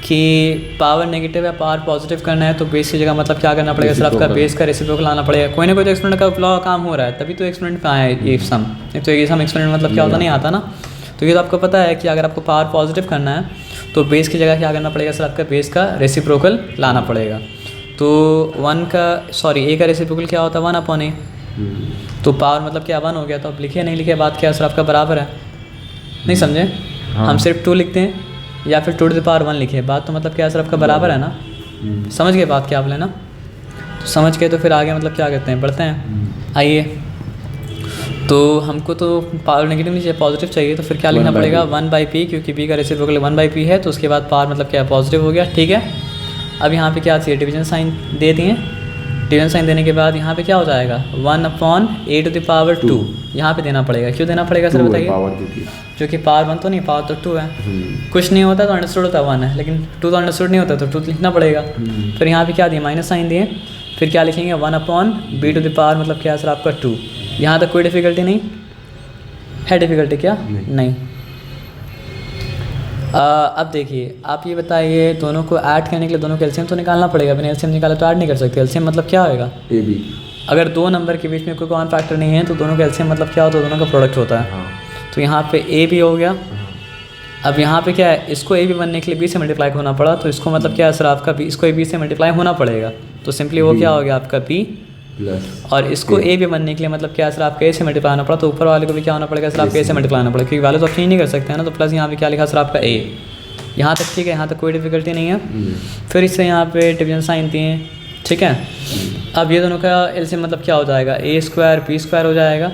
कि पावर नेगेटिव या पावर पॉजिटिव करना है तो बेस की जगह मतलब क्या करना पड़ेगा सर आपका बेस का रेसिप्रोकल लाना पड़ेगा। कोई ना कोई तो एक्सपोनेंट का लॉ काम हो रहा है तभी तो एक्सपोनेंट पे आया ये सम, नहीं तो ये सम एक्सपोनेंट मतलब क्या होता नहीं आता ना। तो ये तो आपको पता है कि अगर आपको पावर पॉजिटिव करना है तो बेस की जगह क्या करना पड़ेगा सर आपका बेस का रेसिप्रोकल लाना पड़ेगा। तो ए का रेसिप्रोकल क्या होता है 1/a, तो पावर मतलब क्या 1 हो गया, तो अब लिखे नहीं लिखे बात क्या सर आपका बराबर है, नहीं समझे। हम सिर्फ 2 लिखते हैं या फिर 2 to the power 1 लिखे, बात तो मतलब क्या सर आपका बराबर है ना। समझ गए बात क्या आप लेना, तो समझ के तो फिर आगे मतलब क्या करते हैं पढ़ते हैं। आइए, तो हमको तो पावर नेगेटिव नहीं चाहिए, पॉजिटिव चाहिए, तो फिर क्या लिखना पड़ेगा 1/p, क्योंकि p का रेसिप्रोकल 1/p है तो उसके बाद पावर मतलब क्या पॉजिटिव हो गया, ठीक है। अब यहाँ पे क्या चाहिए, डिवीजन साइन दे दिए, डिवीजन साइन देने के बाद यहाँ पे क्या हो जाएगा 1/a to the power 2 यहाँ पे देना पड़ेगा। क्यों देना पड़ेगा सर बताइए, क्योंकि पावर 1 तो नहीं, पावर तो 2 है। कुछ नहीं होता तो अंडरस्टूड होता 1 है, लेकिन 2 तो अंडरस्टूड नहीं होता तो 2 लिखना पड़ेगा। फिर यहाँ पे क्या दिए माइनस साइन दिए, फिर क्या लिखेंगे 1/b to the power मतलब क्या सर आपका 2। यहाँ तक कोई डिफ़िकल्टी नहीं है, डिफ़िकल्टी क्या नहीं। अब देखिए आप ये बताइए, दोनों को ऐड करने के लिए दोनों का एलसीएम तो निकालना पड़ेगा, बिना एलसीएम निकाले तो ऐड नहीं कर सकते। एलसीएम मतलब क्या होगा AB, अगर 2 नंबर के बीच में कोई कॉमन फैक्टर नहीं है तो दोनों का एलसीएम मतलब क्या होता है, दोनों का प्रोडक्ट होता है। तो यहाँ पे ए भी हो गया। अब यहाँ पे क्या है, इसको ए भी बनने के लिए बी से मल्टीप्लाई होना पड़ा, तो इसको मतलब क्या है सर आपका बी, इसको ए बी से मल्टीप्लाई होना पड़ेगा, तो सिंपली वो क्या हो गया आपका बी प्लस, और इसको ए भी बनने के लिए मतलब क्या सर आपका ए से मल्टीप्लाई होना पड़ा, तो ऊपर वाले को भी क्या होना पड़ेगा सर आपका ए से मल्टीप्लाई होना पड़ेगा, क्योंकि वैल्यू तो आप चेंज नहीं कर सकते हैं ना। तो प्लस यहाँ पे क्या लिखा सर आपका ए, यहाँ तक ठीक है, यहाँ तक कोई डिफिकल्टी नहीं है। फिर इससे यहाँ पे डिवीजन साइन दिए, ठीक है। अब ये दोनों का एलसीएम मतलब क्या हो जाएगा a² b² हो जाएगा,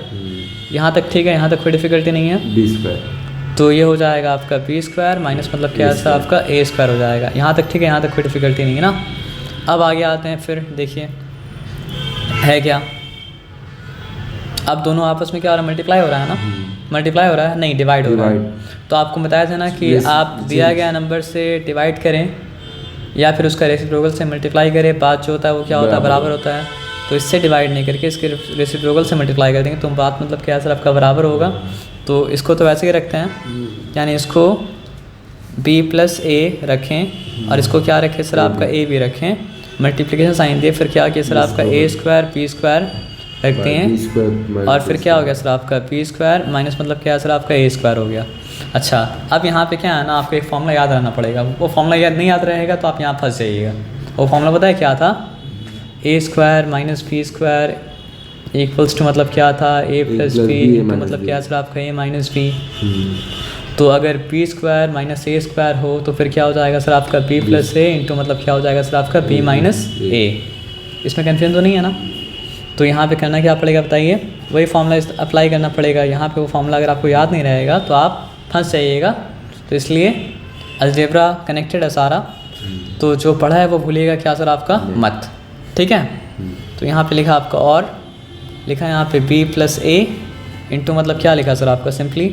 यहाँ तक ठीक है, यहाँ तक कोई डिफिकल्टी नहीं है। b², तो ये हो जाएगा आपका b² माइनस मतलब क्या है सर आपका a² हो जाएगा, यहाँ तक ठीक है, यहाँ तक कोई डिफिकल्टी नहीं है ना। अब आगे आते हैं, फिर देखिए है क्या, अब दोनों आपस में क्या हो रहा है, मल्टीप्लाई हो रहा है ना, मल्टीप्लाई हो रहा है नहीं, डिवाइड हो रहा है। तो आपको बताया था ना कि आप दिया गया नंबर से डिवाइड करें या फिर उसका रेसिप्रोकल से मल्टीप्लाई करें, बात जो होता है वो क्या होता है बराबर होता है। तो इससे डिवाइड नहीं करके इसके रेसिप्रोकल से मल्टीप्लाई कर देंगे तो बात मतलब क्या सर आपका बराबर होगा। तो इसको तो वैसे ही रखते हैं, यानी इसको b + a रखें और इसको क्या रखें सर आपका a भी रखें, मल्टीप्लिकेशन साइन दिए, फिर क्या किया सर आपका a² p² रखते हैं और फिर क्या हो गया सर आपका p² माइनस मतलब क्या सर आपका a² हो गया। अच्छा, अब यहाँ पे क्या है ना, आपको एक फॉर्मूला याद रहना पड़ेगा, वो फॉर्मूला याद नहीं याद रहेगा तो आप यहाँ फंस जाइएगा। वो फॉर्मूला पता है क्या था, a² minus b² equals to मतलब क्या था a + b मतलब क्या सर आपका a माइनस b। तो अगर b² माइनस a² हो तो फिर क्या हो जाएगा सर आपका b + a इंटू मतलब क्या हो जाएगा सर आपका b माइनस a। इसमें कन्फ्यूजन तो नहीं है ना। तो यहाँ पे करना क्या पड़ेगा बताइए, वही फॉर्मूला अप्लाई करना पड़ेगा। यहाँ पे वो फॉर्मूला अगर आपको याद नहीं रहेगा तो आप फंस जाइएगा। तो इसलिए अलजेब्रा कनेक्टेड है सारा, तो जो पढ़ा है वो भूलिएगा क्या सर आपका मत, ठीक है। तो यहाँ पे लिखा आपका और लिखा यहाँ पे b + a इंटू मतलब क्या लिखा सर आपका सिंपली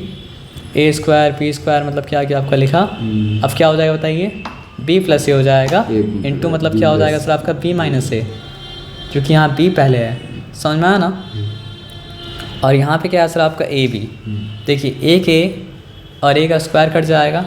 a² p² मतलब क्या क्या आपका लिखा। अब क्या हो जाएगा बताइए, b + a हो जाएगा इंटू मतलब क्या हो जाएगा सर आपका b माइनस a, क्योंकि यहाँ b पहले है, समझ में आया ना। और यहाँ पे क्या है सर आपका a b, देखिए a के और a का स्क्वायर कट जाएगा।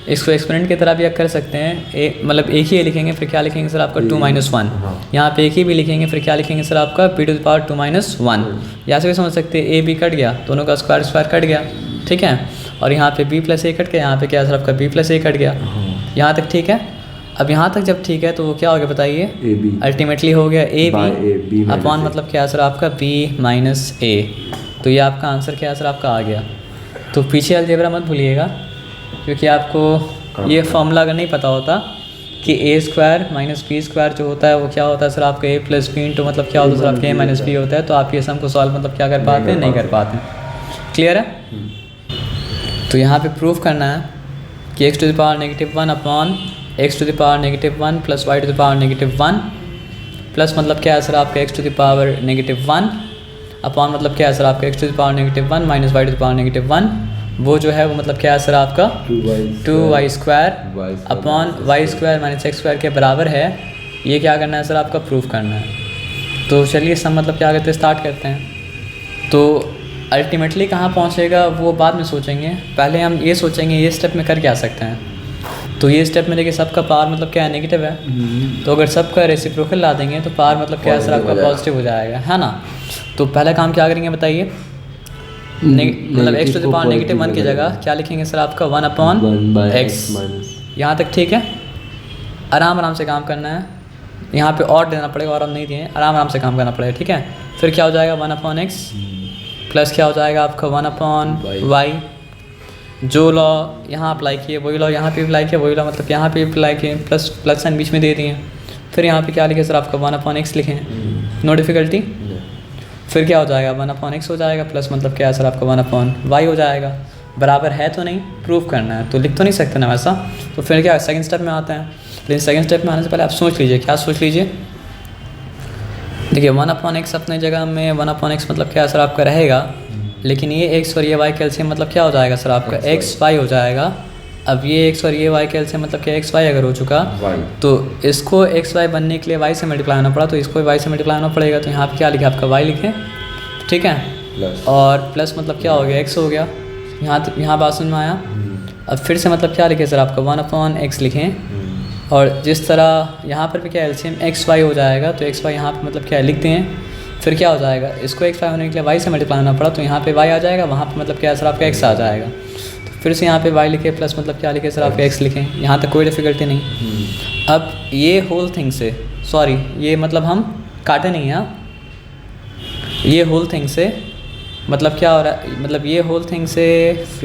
इसको एक्सपोनेंट की तरह भी आप कर सकते हैं, ए मतलब एक ही a लिखेंगे फिर क्या लिखेंगे सर आपका 2 - 1। यहाँ पे एक ही b लिखेंगे फिर क्या लिखेंगे सर आपका b to the power 2 - 1। यहाँ से भी समझ सकते हैं a b कट गया, दोनों का स्क्वायर कट गया, ठीक है। और यहाँ पे b + a कट गया, यहाँ पे क्या सर आपका b + a कट गया, यहाँ तक ठीक है। अब यहाँ तक जब ठीक है तो वो क्या हो गया बताइए, अल्टीमेटली हो गया a b अपॉन मतलब क्या सर आपका b माइनस a। तो ये आपका आंसर क्या सर आपका आ गया। तो पीछे अलजेब्रा मत भूलिएगा, क्योंकि आपको ये फॉर्मूला अगर नहीं पता होता कि a² माइनस b² जो होता है वो क्या होता है सर आपका a + b इंटू मतलब क्या होता है सर आपका a माइनस b होता है, तो आप ये सम को सॉल्व मतलब क्या कर पाते हैं, नहीं कर पाते। क्लियर है। तो यहाँ पे प्रूफ करना है कि X to the power -1 upon X to the power -1 plus Y to the power -1 plus मतलब क्या है सर आपका X to the power -1 upon मतलब क्या है सर आपका X to the power -1 minus Y to the power -1, वो जो है वो मतलब क्या है सर आपका 2y² upon y² minus x² के बराबर है। ये क्या करना है सर आपका प्रूफ करना है। तो चलिए सब मतलब क्या करते हैं स्टार्ट करते हैं। तो अल्टीमेटली कहाँ पहुँचेगा वो बाद में सोचेंगे, पहले हम ये सोचेंगे ये स्टेप में कर क्या सकते हैं। तो ये स्टेप में देखिए सबका पावर मतलब क्या है नेगेटिव है, तो अगर सबका रेसिप्रोकल ला देंगे तो पावर मतलब क्या है सर आपका पॉजिटिव हो जाएगा, है ना। तो पहला काम क्या करेंगे बताइए, मतलब एक्स टू द पावर -1 की जगह क्या लिखेंगे सर आपका 1 अपॉन एक्स। यहाँ तक ठीक है, आराम आराम से काम करना है, यहाँ पे और देना पड़ेगा और हम नहीं दिए, आराम आराम से काम करना पड़ेगा, ठीक है। फिर क्या हो जाएगा 1 अपॉन एक्स प्लस क्या हो जाएगा आपका 1 अपॉन वाई। जो लॉ यहाँ अप्लाई किए वही लॉ यहाँ पे अप्लाई किया, वही लॉ मतलब यहाँ पे अप्लाई किए, प्लस प्लस साइन बीच में दे दिए। फिर यहाँ पे क्या लिखे सर आपका 1 अपॉन एक्स लिखें, नो डिफ़िकल्टी। फिर क्या हो जाएगा 1 अपॉन एक्स हो जाएगा प्लस मतलब क्या है सर आपका 1 अपॉन वाई हो जाएगा। बराबर है तो नहीं, प्रूफ करना है, तो लिख तो नहीं सकते ना वैसा। तो फिर क्या सेकंड स्टेप में आते हैं, लेकिन सेकंड स्टेप में आने से पहले आप सोच लीजिए, क्या सोच लीजिए। देखिए 1 अपॉन एक्स अपने जगह में 1 अपॉन एक्स मतलब क्या सर आपका रहेगा, लेकिन ये एक्स और ये वाई का एलसीएम मतलब क्या हो जाएगा सर आपका एक्स वाई हो जाएगा। अब ये एक्स और ये वाई का एलसीएम मतलब क्या एक्स वाई अगर हो चुका तो इसको एक्स वाई बनने के लिए वाई से मल्टीप्लाई होना पड़ा, तो इसको वाई से मल्टीप्लाई होना पड़ेगा। तो यहाँ पे क्या लिखे आपका वाई लिखें, ठीक है, और प्लस मतलब क्या हो गया एक्स हो गया। यहाँ बात समझ में आया। अब फिर से मतलब क्या लिखे सर आपका 1 अपॉन एक्स लिखें, और जिस तरह यहाँ पर भी क्या एलसीएम एक्स वाई हो जाएगा, तो एक्स वाई यहाँ पर मतलब क्या लिखते हैं। फिर क्या हो जाएगा, इसको एक्स वाई होने के लिए वाई से मल्टीप्लाई होना पड़ा, तो यहाँ पे वाई आ जाएगा, वहाँ पे मतलब क्या सर आपका एक्स आ जाएगा। तो फिर से यहाँ पे वाई लिखे प्लस मतलब क्या लिखे सर आपका एक्स लिखें, यहाँ तक कोई डिफ़िकल्टी नहीं। अब ये होल थिंग से, सॉरी ये मतलब हम काटे नहीं हैं, ये होल थिंग से मतलब क्या हो रहा है, मतलब ये होल थिंग से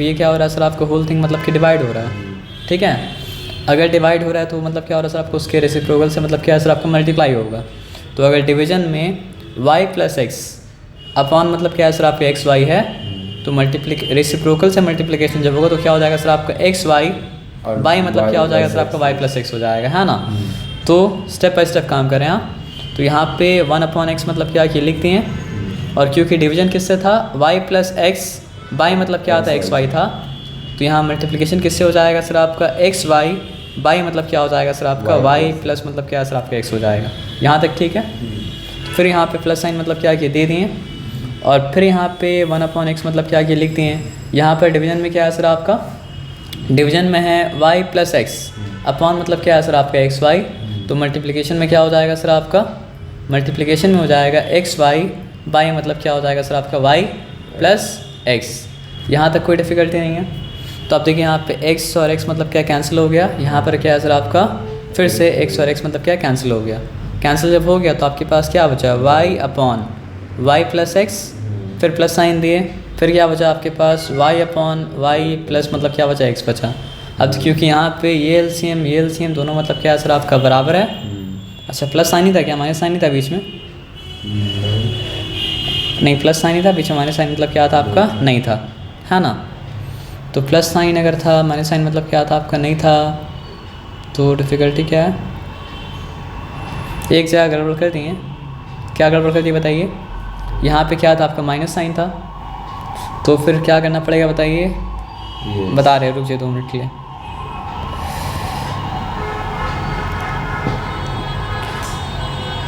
ये क्या हो रहा है सर आपका होल थिंग मतलब कि डिवाइड हो रहा है, ठीक है। अगर डिवाइड हो रहा है तो मतलब क्या हो रहा है सर आपको उसके रेसिप्रोकल से मतलब क्या है सर आपका मल्टीप्लाई होगा। तो अगर डिवीजन में y प्लस एक्स अपॉन मतलब क्या है सर आपका एक्स वाई है, तो रेसिप्रोकल से मल्टीप्लिकेशन जब होगा तो क्या हो जाएगा सर आपका एक्स वाई वाई मतलब क्या हो जाएगा सर आपका y प्लस एक्स हो जाएगा, है ना। तो स्टेप बाय स्टेप काम करें आप। तो यहाँ पे 1 अपॉन एक्स मतलब क्या किए लिखते हैं, और क्योंकि डिवीजन किससे था y प्लस एक्स, बाई मतलब क्या था एक्स वाई था, तो यहाँ मल्टीप्लिकेशन किससे हो जाएगा सर आपका एक्स वाई, बाई मतलब क्या हो जाएगा सर आपका y प्लस मतलब क्या है सर आपका एक्स हो जाएगा। यहाँ तक ठीक है। फिर यहाँ पे प्लस साइन मतलब क्या किए दे दिए, और फिर यहाँ पे 1 अपॉन एक्स मतलब क्या किए लिख दिए हैं। यहाँ पर डिवीजन में क्या है सर आपका, डिवीजन में है y प्लस एक्स अपॉन मतलब क्या है सर आपका एक्स वाई, तो मल्टीप्लिकेशन में क्या हो जाएगा सर आपका, मल्टीप्लिकेशन में हो जाएगा एक्स वाई बाई मतलब क्या हो जाएगा सर आपका y प्लस एक्स। यहाँ तक कोई डिफ़िकल्टी नहीं है। तो आप देखिए यहाँ पे x और x मतलब क्या कैंसिल हो गया, यहाँ पर क्या है सर आपका फिर से x और x मतलब क्या कैंसिल हो गया। कैंसिल जब हो गया तो आपके पास क्या बचा y upon Y plus X, फिर प्लस साइन दिए, फिर क्या बचा आपके पास y अपॉन वाई प्लस मतलब क्या बचा x बचा। अब क्योंकि यहाँ पे ये एलसीएम दोनों मतलब क्या सर आपका बराबर है। अच्छा प्लस साइन ही था क्या, माइनस साइन ही था बीच में, नहीं प्लस साइन ही था बीच में, माइनस साइन मतलब क्या था आपका नहीं था, है ना। तो प्लस साइन अगर था माइनस साइन मतलब क्या था आपका नहीं था, तो डिफ़िकल्टी क्या है, एक जगह गड़बड़ कर दिए। क्या गड़बड़ कर दी बताइए, यहाँ पे क्या था आपका माइनस साइन था, तो फिर क्या करना पड़ेगा बताइए, बता रहे रुक जाइए 2 मिनट के लिए।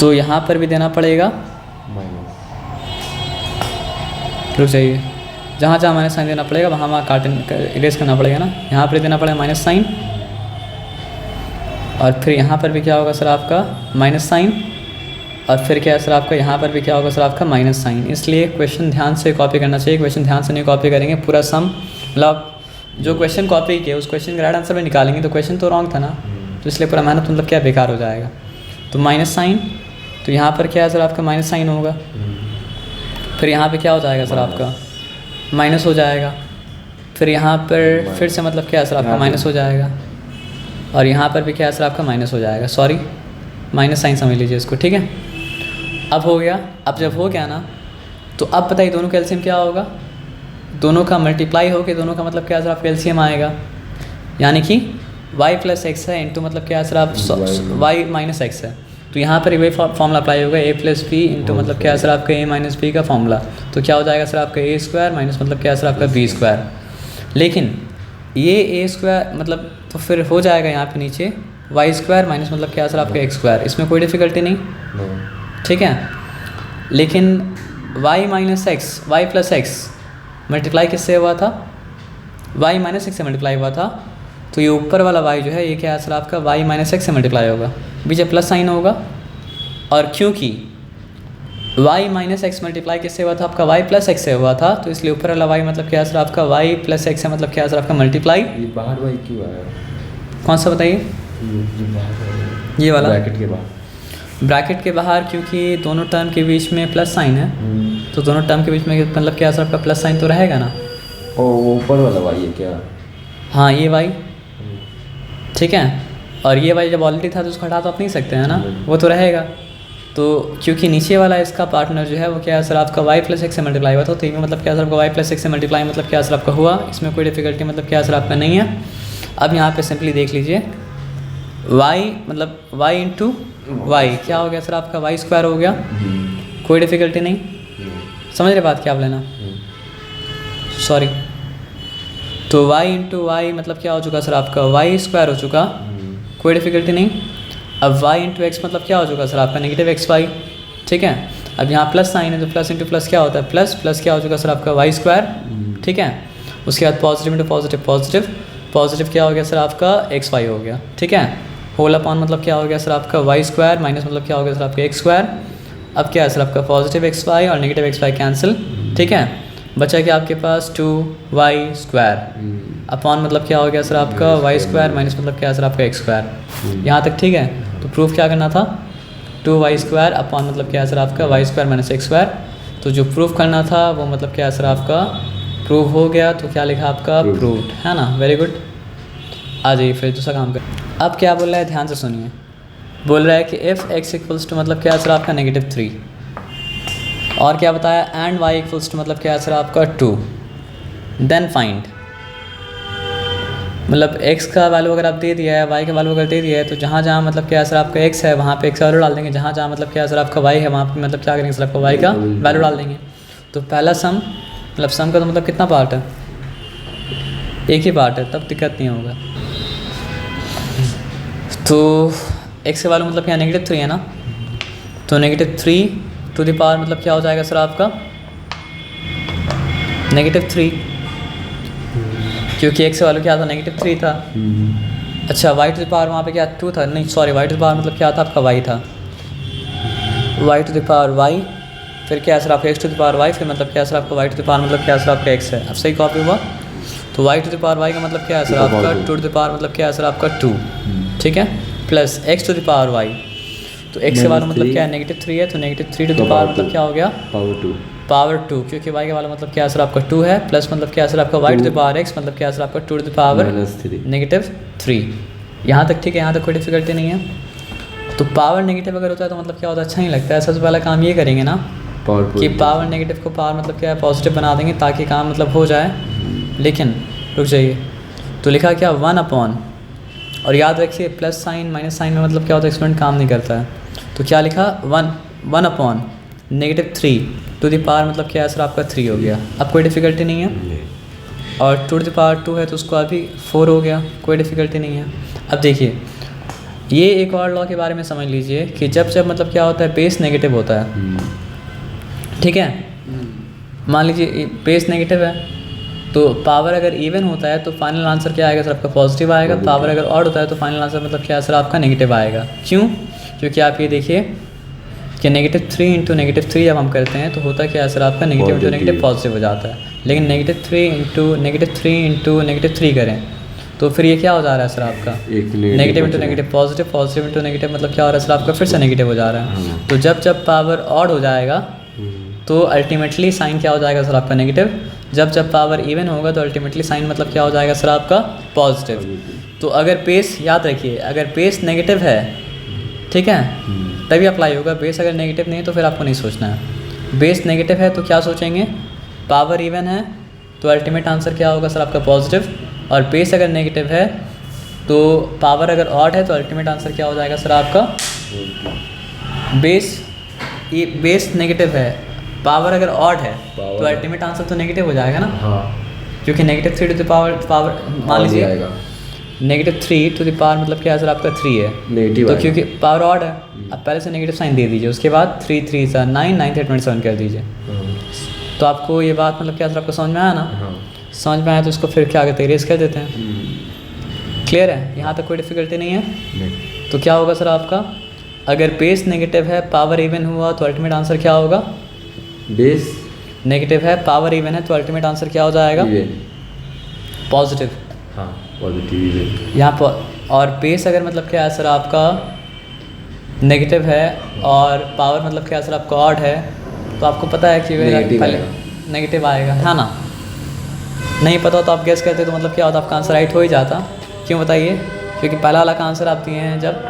तो यहाँ पर भी देना पड़ेगा, रुक जाइए, जहाँ जहाँ माइनस साइन देना पड़ेगा वहाँ वहाँ इरेज करना पड़ेगा ना। यहाँ पर देना पड़ेगा माइनस साइन, और फिर यहाँ पर भी क्या होगा सर आपका माइनस साइन, और फिर क्या है सर आपका यहाँ पर भी क्या होगा सर आपका माइनस साइन। इसलिए क्वेश्चन ध्यान से कॉपी करना चाहिए, क्वेश्चन ध्यान से नहीं कॉपी करेंगे पूरा सम मतलब जो क्वेश्चन कॉपी किया उस क्वेश्चन का राइट आंसर में निकालेंगे तो क्वेश्चन तो रॉन्ग था ना, तो इसलिए पूरा मेहनत मतलब क्या बेकार हो जाएगा। तो माइनस साइन, तो यहाँ पर क्या है सर आपका माइनस साइन होगा, फिर यहाँ पे क्या हो जाएगा सर आपका माइनस हो जाएगा, फिर यहाँ पर फिर से मतलब क्या है सर आपका माइनस हो जाएगा, और यहाँ पर भी क्या है सर आपका माइनस हो जाएगा, सॉरी माइनस साइन समझ लीजिए इसको, ठीक है। अब हो गया, अब जब हो गया ना तो अब बताइए दोनों का एलसीएम क्या होगा, दोनों का मल्टीप्लाई हो के दोनों का मतलब क्या सर आपका एलसीएम आएगा। यानी कि y प्लस एक्स है इंटू मतलब क्या है सर आप y माइनस एक्स है, तो यहाँ पर वही फॉर्मूला अप्लाई होगा a प्लस बी इंटू मतलब क्या है सर आपका a माइनस बी का फॉर्मूला। तो क्या हो जाएगा सर आपका a स्क्वायर माइनस मतलब क्या है सर आपका b स्क्वायर। लेकिन ये a स्क्वायर मतलब तो फिर हो जाएगा यहाँ पे नीचे y स्क्वायर माइनस मतलब क्या है सर आपका x स्क्वायर, इसमें कोई डिफ़िकल्टी नहीं, ठीक है। लेकिन y minus x y plus x multiply किससे हुआ था, y माइनस एक्स से मल्टीप्लाई हुआ था, तो ये ऊपर वाला y जो है ये क्या है सर आपका y माइनस एक्स से मल्टीप्लाई होगा, बीच में प्लस साइन होगा। और क्योंकि y माइनस एक्स मल्टीप्लाई किससे हुआ था आपका y प्लस एक्स से हुआ था, तो इसलिए ऊपर वाला y मतलब क्या है सर आपका y प्लस एक्स से मतलब क्या है सर आपका मल्टीप्लाई। ये बाहर y क्यों आया? कौन सा बताइए? ये वाला ब्रैकेट के बाहर। ब्रैकेट के बाहर क्योंकि दोनों टर्म के बीच में प्लस साइन है, तो दोनों टर्म के बीच में मतलब क्या है सर आपका प्लस साइन तो रहेगा ना। ओ वो ऊपर वाला y है क्या? हाँ ये y, ठीक है। और ये y जब ऑलरेडी था तो उसको हटा तो आप नहीं सकते हैं ना, वो तो रहेगा। तो क्योंकि नीचे वाला इसका पार्टनर जो है वो क्या है सर आपका y प्लस एक्स से मल्टीप्लाई हुआ था, तो ये मतलब क्या है सर आपका y प्लस एक्स से मल्टीप्लाई मतलब क्या है सर आपका हुआ, इसमें कोई डिफ़िकल्टी मतलब क्या है सर आपका नहीं है। अब यहाँ पे सिंपली देख लीजिए y मतलब y इंटू वाई क्या हो गया सर आपका y स्क्वायर हो गया, कोई डिफ़िकल्टी नहीं, समझ रहे बात क्या आप लेना, सॉरी। तो y इंटू वाई मतलब क्या हो चुका सर आपका y स्क्वायर हो चुका, कोई डिफ़िकल्टी नहीं। अब y इंटू एक्स मतलब क्या हो चुका सर आपका नेगेटिव एक्स वाई, ठीक है। अब यहाँ प्लस साइन है तो प्लस इंटू प्लस क्या होता है प्लस, प्लस क्या हो चुका सर आपका y स्क्वायर, ठीक है। उसके बाद positive into positive positive, positive क्या हो गया सर आपका एक्स वाई हो गया, ठीक है। होल अपॉन मतलब क्या हो गया सर आपका y स्क्वायर माइनस मतलब क्या हो गया सर आपका एक्स स्क्वायर। अब क्या है सर आपका पॉजिटिव एक्स वाई और नेगेटिव एक्स वाई कैंसिल, ठीक है। बचा क्या आपके पास 2y स्क्वायर अपॉन मतलब क्या हो गया सर आपका y स्क्वायर माइनस मतलब क्या है सर आपका एक्स स्क्वायर। यहाँ तक ठीक है। तो प्रूफ क्या करना था 2y स्क्वायर अपॉन मतलब क्या है सर आपका y square minus x square. तो जो प्रूफ करना था वो मतलब क्या है सर आपका प्रूफ हो गया, तो क्या लिखा आपका प्रूव्ड, है ना, वेरी गुड। आ जाइए फिर दूसरा काम कर। अब क्या बोल रहा है ध्यान से सुनिए, बोल रहा है कि इफ़ x इक्वल्स टू मतलब क्या है सर आपका -3, और क्या बताया एंड y इक्वल्स टू मतलब क्या है सर आपका 2, देन फाइंड। मतलब x का वैल्यू अगर आप दे दिया है, y का वैल्यू अगर दे दिया है, तो जहाँ जहाँ मतलब क्या है सर आपका x है वहाँ पे x वैल्यू डाल देंगे, जहाँ जहाँ मतलब क्या है सर आपका y है वहाँ पे मतलब क्या करेंगे सर आपका y का वैल्यू डाल देंगे। तो पहला सम मतलब सम का तो मतलब कितना पार्ट है, एक ही पार्ट है, तब दिक्कत नहीं होगा। तो x का वैल्यू मतलब क्या -3 है ना, तो -3 टू द पावर मतलब क्या हो जाएगा सर आपका -3, क्योंकि x का वैल्यू क्या था -3 था। अच्छा y टू द पावर वहाँ पे क्या 2 था, नहीं sorry y to the power मतलब क्या था आपका y था, y to the power y, फिर क्या सर आपका x to the power y, फिर मतलब क्या सर आपका y टू द पावर मतलब क्या सर आपका x है। अब सही कॉपी हुआ। तो y to the power y का मतलब क्या है सर आपका 2 टू द पावर मतलब क्या है सर आपका 2, ठीक है, plus x to the power y। तो x के वाला मतलब क्या है -3 है, तो -3 टू द पावर मतलब क्या हो गया पावर 2, क्योंकि y का वाला मतलब क्या है सर आपका 2 है, प्लस मतलब क्या है सर आपका y to the power x मतलब क्या है सर आपका 2 टू द पावर -3। यहाँ तक ठीक है, यहाँ तक कोई डिफिकल्टी नहीं है। तो पावर नेगेटिव अगर होता है तो मतलब क्या होता है अच्छा नहीं लगता है। सबसे पहला काम ये करेंगे ना कि पावर नेगेटिव को पावर मतलब क्या है पॉजिटिव बना देंगे ताकि काम मतलब हो जाए। लेकिन रुक जाइए, तो लिखा क्या 1 अपॉन, और याद रखिए प्लस साइन माइनस साइन में मतलब क्या होता है एक्सपेरिमेंट काम नहीं करता है। तो क्या लिखा 1 अपॉन -3 टू द पावर मतलब क्या है सर आपका 3 हो गया। अब कोई डिफ़िकल्टी नहीं है, और 2 टू द पावर 2 है तो उसको अभी 4 हो गया, कोई डिफ़िकल्टी नहीं है। अब देखिए ये एक और लॉ के बारे में समझ लीजिए कि जब जब मतलब क्या होता है बेस नेगेटिव होता है, ठीक है, मान लीजिए बेस नेगेटिव है तो पावर अगर इवन होता है तो फाइनल आंसर क्या आएगा सर आपका पॉजिटिव आएगा। पावर अगर ऑड होता है तो फाइनल आंसर मतलब क्या है सर आपका नेगेटिव आएगा। क्यों? क्योंकि आप ये देखिए कि -3 इंटू -3 जब हम करते हैं तो होता क्या है सर आपका नेगेटिव इंटू नेगेटिव पॉजिटिव हो जाता है। लेकिन -3 इंटू -3 करें तो फिर ये क्या हो जा रहा है सर आपका negative into negative positive, positive into negative मतलब क्या हो रहा है सर आपका फिर से नेगेटिव हो जा रहा है। तो जब जब पावर ऑड हो जाएगा तो अल्टीमेटली साइन क्या हो जाएगा सर आपका नेगेटिव। जब जब पावर इवन होगा तो अल्टीमेटली साइन मतलब क्या हो जाएगा सर आपका पॉजिटिव। तो अगर बेस याद रखिए, अगर बेस नेगेटिव है, ठीक है, तभी अप्लाई होगा। बेस अगर नेगेटिव नहीं है तो फिर आपको नहीं सोचना है। बेस नेगेटिव है तो क्या सोचेंगे, पावर इवन है तो अल्टीमेट आंसर क्या होगा सर आपका पॉजिटिव, और बेस अगर नेगेटिव है तो पावर अगर ऑड है तो अल्टीमेट आंसर क्या हो जाएगा सर आपका बेस, ये बेस नेगेटिव है, पावर अगर ऑड है तो अल्टीमेट आंसर तो नेगेटिव हो जाएगा ना, हाँ क्योंकि नेगेटिव 3 टू द पावर मान लीजिए नेगेटिव 3 टू द पावर मतलब क्या सर आपका 3 है, नेगेटिव तो क्योंकि पावर ऑड है अब पहले से नेगेटिव साइन दे दीजिए, उसके बाद 3 3 9 9 3 27 कर दीजिए। तो आपको ये बात मतलब क्या सर आपको समझ में आया ना? हाँ। समझ में आया तो इसको फिर क्या कहते हैं, इरेज कर देते हैं। क्लियर है, यहाँ तक कोई डिफिकल्टी नहीं है? नहीं। तो क्या होगा सर आपका, अगर बेस नेगेटिव है पावर इवन हुआ तो अल्टीमेट आंसर क्या होगा? बेस नेगेटिव है पावर इवन है तो अल्टीमेट आंसर क्या हो जाएगा? पॉजिटिव। हाँ पॉजिटिव इवन। यहाँ पर और बेस अगर मतलब क्या है सर आपका नेगेटिव है और पावर मतलब क्या सर आपका ऑड है, तो आपको पता है कि पहले नेगेटिव आएगा, है ना? नहीं पता तो आप गेस करते तो मतलब क्या होता, आपका आंसर राइट हो ही जाता। क्यों बताइए? क्योंकि पहला वाला का आंसर आप दिए हैं जब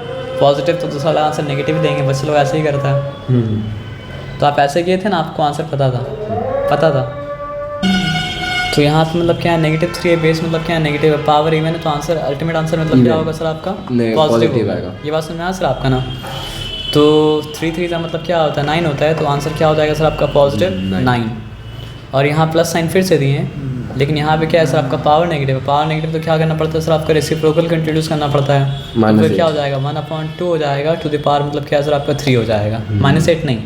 पॉजिटिव, तो दूसरा वाला आंसर नेगेटिव देंगे, बच्चे लोग ऐसे ही करता है। तो आप ऐसे किए थे ना, आपको आंसर पता था। तो यहाँ पे मतलब क्या है नेगेटिव 3 है, बेस मतलब क्या है नेगेटिव है, पावर इवन है, तो आंसर अल्टीमेट आंसर मतलब क्या होगा सर आपका? पॉजिटिव आएगा। ये बात समझ में आया सर आपका ना? तो 3 3 का मतलब क्या होता है 9 होता है, तो आंसर क्या हो जाएगा सर आपका? पॉजिटिव 9। और यहाँ प्लस साइन फिर से दिए हैं, लेकिन यहाँ पे क्या है सर आपका पावर नेगेटिव है, पावर नेगेटिव तो क्या करना पड़ता है सर आपका? रेसिप्रोकल को इंट्रोड्यूस करना पड़ता है, तो फिर क्या हो जाएगा 1/2 हो जाएगा, टू द पावर मतलब क्या है सर आपका 3 हो जाएगा, -8 नहीं।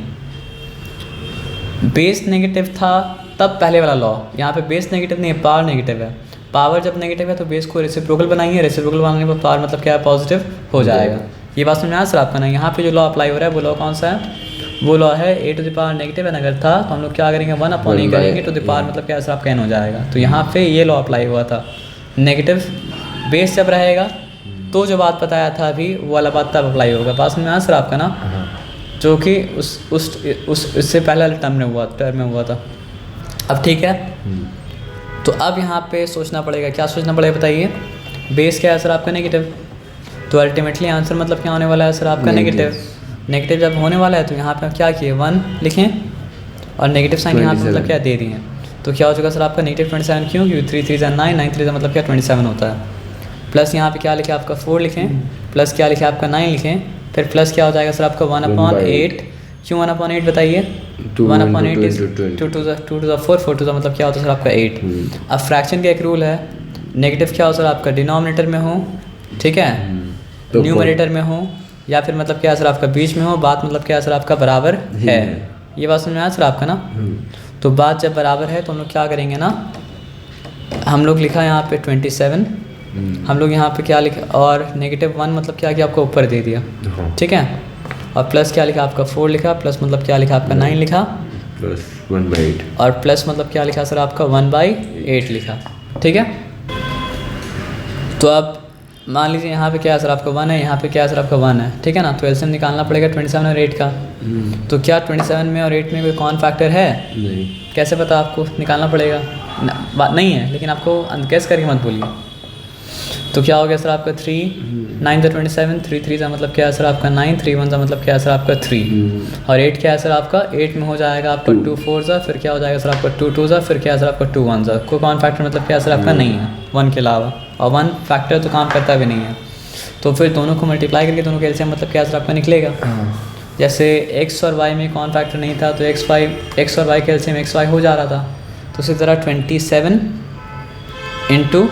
बेस नेगेटिव था तब पहले वाला लॉ, यहाँ पे बेस नेगेटिव नहीं है, पावर नेगेटिव है। पावर जब नेगेटिव है तो बेस को रेसिप्रोकल बनाएंगे, रेसिप्रोकल बनाने पर पावर मतलब क्या है? पॉजिटिव हो जाएगा। ये बात समझ में आया सर आपका ना? यहाँ पे जो लॉ अप्लाई हो रहा है वो लॉ कौन सा है? वो लॉ है a to the power negative N अगर था तो हम लोग क्या करेंगे 1/a करेंगे, टू द पावर मतलब क्या है सर आपका n हो जाएगा। तो यहाँ पे ये लॉ अप्लाई हुआ था, नेगेटिव बेस जब रहेगा तो जो बात बताया था अभी वो वाला बात तब अप्लाई होगा। बात समझ में आया सर आपका ना? जो कि उस इससे पहले वाले टर्म में हुआ था। अब ठीक है, तो अब यहाँ पे सोचना पड़ेगा, क्या सोचना पड़ेगा बताइए? बेस क्या है सर आपका? नेगेटिव, तो अल्टीमेटली आंसर मतलब क्या होने वाला है सर आपका? नेगेटिव। नेगेटिव जब होने वाला है तो यहाँ पे हम क्या किए 1 लिखें और नेगेटिव साइन यहाँ पे मतलब क्या दे दिए हैं, तो क्या हो चुका सर आपका नेगेटिव 27। क्यों? क्योंकि 3 3 9 9 3 मतलब क्या 27 होता है। प्लस यहाँ पे क्या लिखे आपका 4 लिखें, प्लस क्या लिखे आपका 9 लिखें, फिर प्लस क्या हो जाएगा सर आपका 1/8। क्यों 1/8 बताइए? 1/8 is 2 to the 4 4 to the मतलब क्या होता है सर आपका 8। अब फ्रैक्शन का एक रूल है, नेगेटिव क्या हो सर आपका डिनोमिनेटर में हो, ठीक है, न्यूमरेटर में हो, या फिर मतलब क्या सर आपका बीच में हो, बात मतलब क्या सर आपका बराबर है। ये बात समझ में आया सर आपका ना? तो बात जब बराबर है तो हम लोग क्या करेंगे ना, हम लोग लिखा यहाँ पे 27, हम लोग यहाँ पे क्या लिखा, और -1 मतलब क्या किया आपको ऊपर दे दिया, ठीक है, और प्लस क्या लिखा आपका 4 लिखा, प्लस मतलब क्या लिखा आपका 9 लिखा, प्लस 1/8, और प्लस मतलब क्या लिखा सर आपका 1/8 लिखा, ठीक है। तो अब मान लीजिए यहाँ पे क्या है सर आपका 1 है, यहाँ पे क्या है सर आपका 1 है, ठीक है ना। तो एलसीएम निकालना पड़ेगा 27 और 8 का। तो क्या 27 में और 8 में कोई कॉमन फैक्टर है? नहीं। कैसे पता? आपको निकालना पड़ेगा, बात नहीं है, लेकिन आपको गेस करके मत बोलिए। तो क्या हो गया सर आपका 3 9 द 27, 3 3 का मतलब क्या है सर आपका 9, 3 1 का मतलब क्या है सर आपका 3, और 8 क्या है सर आपका 8 में हो जाएगा आपका 2 4 सा, फिर क्या हो जाएगा सर आपका 2 2 सा, फिर क्या है सर आपका 2 1 सा। कोई कॉमन फैक्टर मतलब क्या है सर आपका नहीं है 1 के अलावा, और 1 फैक्टर तो काम करता भी नहीं है। तो फिर दोनों को मल्टीप्लाई करके दोनों के एलसीएम मतलब क्या है सर आपका निकलेगा। जैसे x और y में कॉमन फैक्टर नहीं था तो x और y के एलसीएम xy हो जा रहा था, तो उसी तरह 27 ×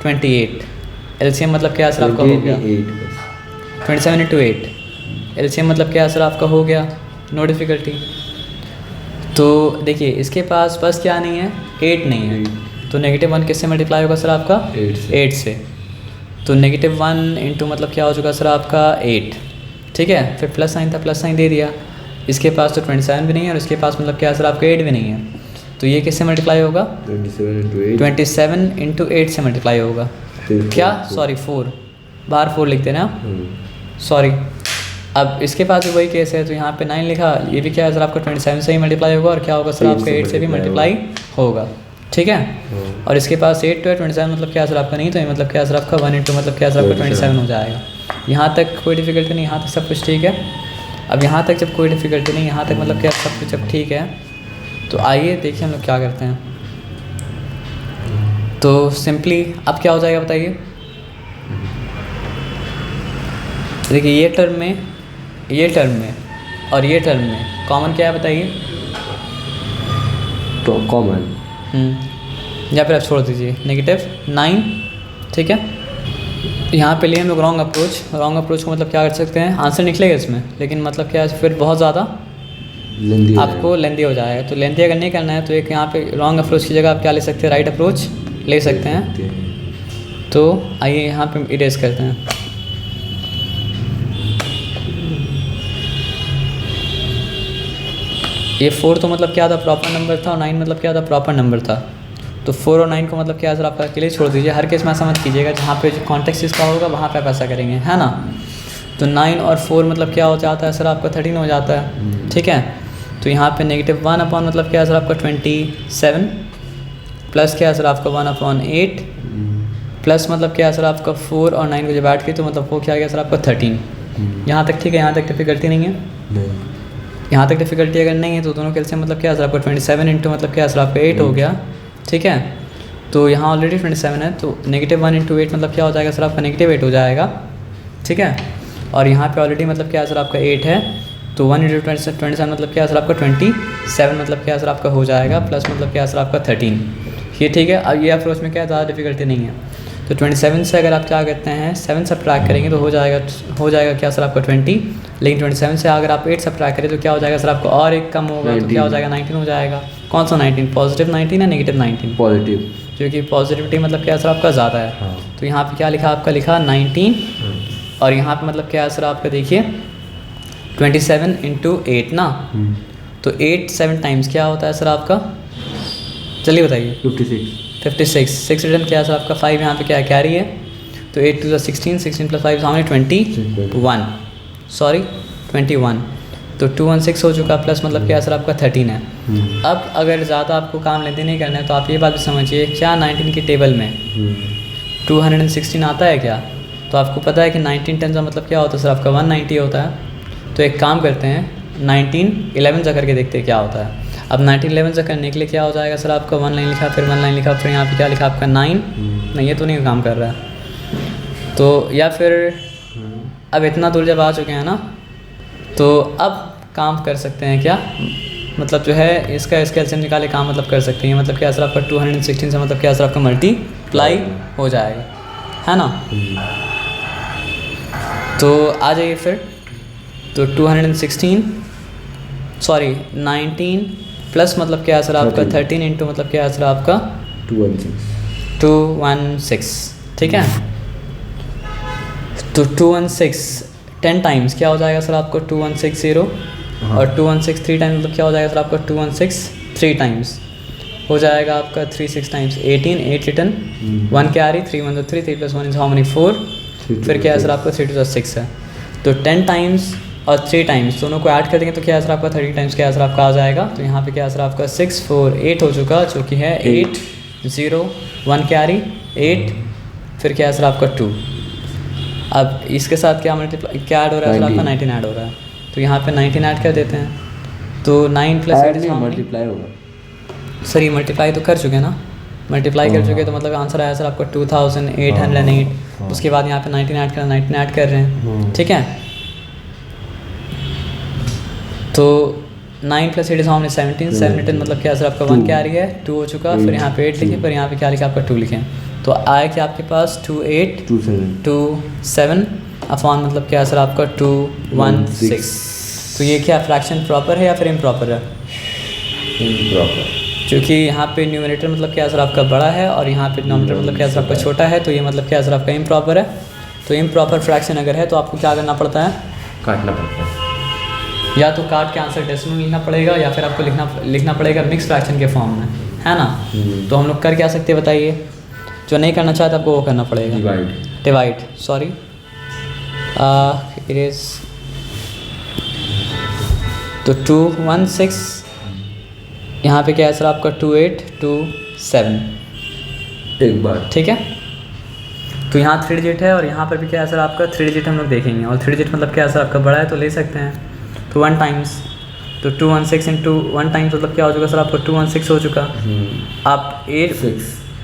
28 एलसीएम मतलब क्या सर आपका हो गया 27 × 8 एलसीएम मतलब क्या सर आपका हो गया, नो डिफ़िकल्टी। तो देखिए इसके पास बस क्या नहीं है 8 नहीं है, तो -1 किससे मल्टीप्लाई होगा सर आपका 8 से। तो -1 × मतलब क्या हो चुका सर आपका 8, ठीक है। फिर प्लस साइन था, प्लस साइन दे दिया। इसके पास तो 27 भी नहीं है और इसके पास मतलब क्या सर आपका 8 भी नहीं है, तो ये किससे मल्टीप्लाई होगा 27 × 8 से मल्टीप्लाई होगा। क्या सॉरी 4 बाहर 4 लिखते हैं ना, सॉरी। अब इसके पास भी वही केस है, तो यहाँ पे 9 लिखा, ये भी क्या है सर आपका 27 से ही मल्टीप्लाई होगा, और क्या होगा सर आपका 8 से भी मल्टीप्लाई होगा, ठीक है। और इसके पास 8 तो है, 27 मतलब क्या सर आपका नहीं, तो ये मतलब क्या सर आपका 1 × मतलब क्या सर आपका 27 हो जाएगा। यहाँ तक कोई डिफ़िकल्टी नहीं, यहाँ तक सब कुछ ठीक है। अब यहाँ तक जब कोई डिफ़िकल्टी नहीं, यहाँ तक मतलब क्या सब कुछ अब ठीक है, तो आइए देखिए हम लोग क्या करते हैं। तो सिंपली अब क्या हो जाएगा बताइए, देखिए ये टर्म में और ये टर्म में कॉमन क्या है बताइए? तो कॉमन, या फिर आप छोड़ दीजिए -9, ठीक है। यहाँ पे लिए हम लोग रॉन्ग अप्रोच को मतलब क्या कर सकते हैं, आंसर निकलेगा इसमें, लेकिन मतलब क्या है फिर बहुत ज़्यादा आपको लेंदी हो जाएगा। तो लेंदी अगर नहीं करना है तो एक यहाँ पे रॉन्ग अप्रोच की जगह आप क्या ले सकते हैं, राइट अप्रोच ले सकते हैं। तो आइए यहाँ पे इरेज करते हैं। ये 4 तो मतलब क्या था, प्रॉपर नंबर था, और 9 मतलब क्या था, प्रॉपर नंबर था। तो 4 और 9 को मतलब क्या है सर आपका अकेले छोड़ दीजिए, हर केस में ऐसा मत कीजिएगा, जहाँ पे जो कॉन्टेक्स्ट इसका होगा वहाँ पे आप ऐसा करेंगे, है ना। तो 9 और 4 मतलब क्या हो जाता है सर आपका 13 हो जाता है, ठीक है। तो यहाँ पे -1 अपॉन मतलब क्या है सर आपका 27 प्लस क्या है सर आपका 1/8 प्लस मतलब क्या है सर आपका 4 और 9 को जब ऐड किए तो मतलब वो क्या आ गया सर आपका 13। यहाँ तक ठीक है, यहाँ तक डिफिकल्टी नहीं है। यहाँ तक डिफिकल्टी अगर नहीं है तो दोनों कैल्शियम मतलब क्या है सर आपका 27 इंटू मतलब क्या है सर आपका 8 हो गया, ठीक है। तो यहाँ ऑलरेडी 27 है, तो -1 इंटू 8 मतलब क्या हो जाएगा सर आपका -8 हो जाएगा, ठीक है। और यहाँ पे ऑलरेडी मतलब क्या है सर आपका 8 है, तो 1 इंटू 27 मतलब क्या है सर आपका 27 मतलब क्या है सर आपका हो जाएगा, प्लस मतलब क्या है सर आपका 13, ये ठीक है। अब ये अप्रोच में क्या है, ज़्यादा डिफिकल्टी नहीं है। तो 27 से अगर आप क्या करते हैं 7 सब्ट्रैक्ट करेंगे तो हो जाएगा क्या सर आपका 20, लेकिन 27 से अगर आप 8 सब्ट्रैक्ट करें तो क्या हो जाएगा सर आपका और एक कम होगा, तो क्या हो जाएगा 19 हो जाएगा। कौन सा 19, पॉजिटिव 19 या नेगेटिव 19? पॉजिटिव, क्योंकि पॉजिटिविटी मतलब क्या सर आपका ज़्यादा है। हाँ। तो यहाँ पे क्या लिखा आपका, लिखा 19, और यहाँ पे मतलब क्या है सर आपका देखिए 27 इंटू 8 ना, तो 8 7 टाइम्स क्या होता है सर आपका, चलिए बताइए। 56 6 रिटर्न क्या है सर आपका 5, यहाँ पे क्या कैरी है, तो 8 2 16, 16 प्लस 5 सामने 21, सॉरी 21, तो 216 हो चुका, प्लस मतलब क्या है सर आपका 13 है। अब अगर ज़्यादा आपको काम लेते नहीं करना है तो आप ये बात भी समझिए, क्या 19 की टेबल में 216 आता है क्या? तो आपको पता है कि 19 10 का मतलब क्या होता है सर आपका 190 होता है। तो एक काम करते हैं 19 11 जा करके देखते हैं क्या होता है। अब 19 11 से करने के लिए क्या हो जाएगा सर आपका 1 लाइन लिखा, फिर 1 लाइन लिखा, फिर यहाँ पे क्या लिखा आपका 9, नहीं ये तो नहीं काम कर रहा है। तो या फिर अब इतना दूर जब आ चुके हैं ना, तो अब काम कर सकते हैं क्या, मतलब जो है इसका कैल्शियम निकाले काम मतलब कर सकते हैं, मतलब क्या सर आपका 216 से मतलब क्या सर आपका मल्टीप्लाई हो जाएगा, है ना। तो आ जाइए फिर, तो 19 प्लस मतलब क्या है सर आपका 13 इंटू मतलब क्या है सर आपका 216, ठीक है। तो 216 10 टाइम्स क्या हो जाएगा सर आपको 2160, और 216 3 टाइम्स मतलब क्या हो जाएगा सर आपका 216 3 टाइम्स हो जाएगा आपका 36 times 18, 8 return 1 carry, 3 1 3, 3 plus 1 is how many 4, फिर क्या है सर आपका 3 2 6 है। तो 10 टाइम्स और 3 टाइम्स दोनों को ऐड कर देंगे तो क्या सर आपका 30 टाइम्स क्या सर आपका आ जाएगा। तो यहाँ पे क्या सर आपका 6 4 8 हो चुका, जो कि है 8 0 1 कैरी 8, फिर क्या सर आपका 2। अब इसके साथ क्या मल्टीप्लाई क्या ऐड हो रहा है सर आपका 19 ऐड हो रहा है, तो यहाँ पे 19 ऐड कर देते हैं। तो 9 प्लस 8 मल्टीप्लाई होगा सर, ये मल्टीप्लाई तो कर चुके ना, मल्टीप्लाई कर चुके, तो मतलब आंसर आया सर आपका 2808। उसके बाद यहाँ पे 19 ऐड कर रहे हैं, ठीक है। तो 9 plus 8 is how many 17, 7 return मतलब क्या सर आपका 1 क्या आ रही है 2 हो चुका, फिर यहाँ पे 8 लिखे, फिर यहाँ पे क्या लिखा आपका 2 लिखें, तो आया क्या आपके पास 2827 अपॉन मतलब क्या सर आपका 216। तो ये क्या फ्रैक्शन प्रॉपर है या फिर इम्प्रॉपर है? इम्प्रॉपर, क्योंकि यहाँ पे न्यूमरेटर मतलब क्या सर आपका बड़ा है और यहाँ पे डिनोमिनेटर मतलब क्या सर आपका छोटा है, तो ये मतलब क्या सर आपका इम्प्रॉपर है। तो इम्प्रॉपर फ्रैक्शन अगर है तो आपको क्या करना पड़ता है, काटना पड़ता है, या तो काट के आंसर डेसिमल लिखना पड़ेगा या फिर आपको लिखना पड़ेगा मिक्स फ्रैक्शन के फॉर्म में, है ना। तो हम लोग कर क्या सकते हैं बताइए, जो नहीं करना चाहते आपको वो करना पड़ेगा, डिवाइड, सॉरी इट इज़, तो 216 यहाँ पे क्या है सर आपका 2827 एक बार, ठीक है। तो यहाँ 3 डिजिट है और यहाँ पर भी क्या है सर आपका 3 डिजिट हम लोग देखेंगे, और 3 डिजिट मतलब क्या है सर आपका बड़ा है तो ले सकते हैं। तो 1 टाइम्स, तो 216 इंटू 1 टाइम्स मतलब क्या हो चुका सर आपको 216 हो चुका। आप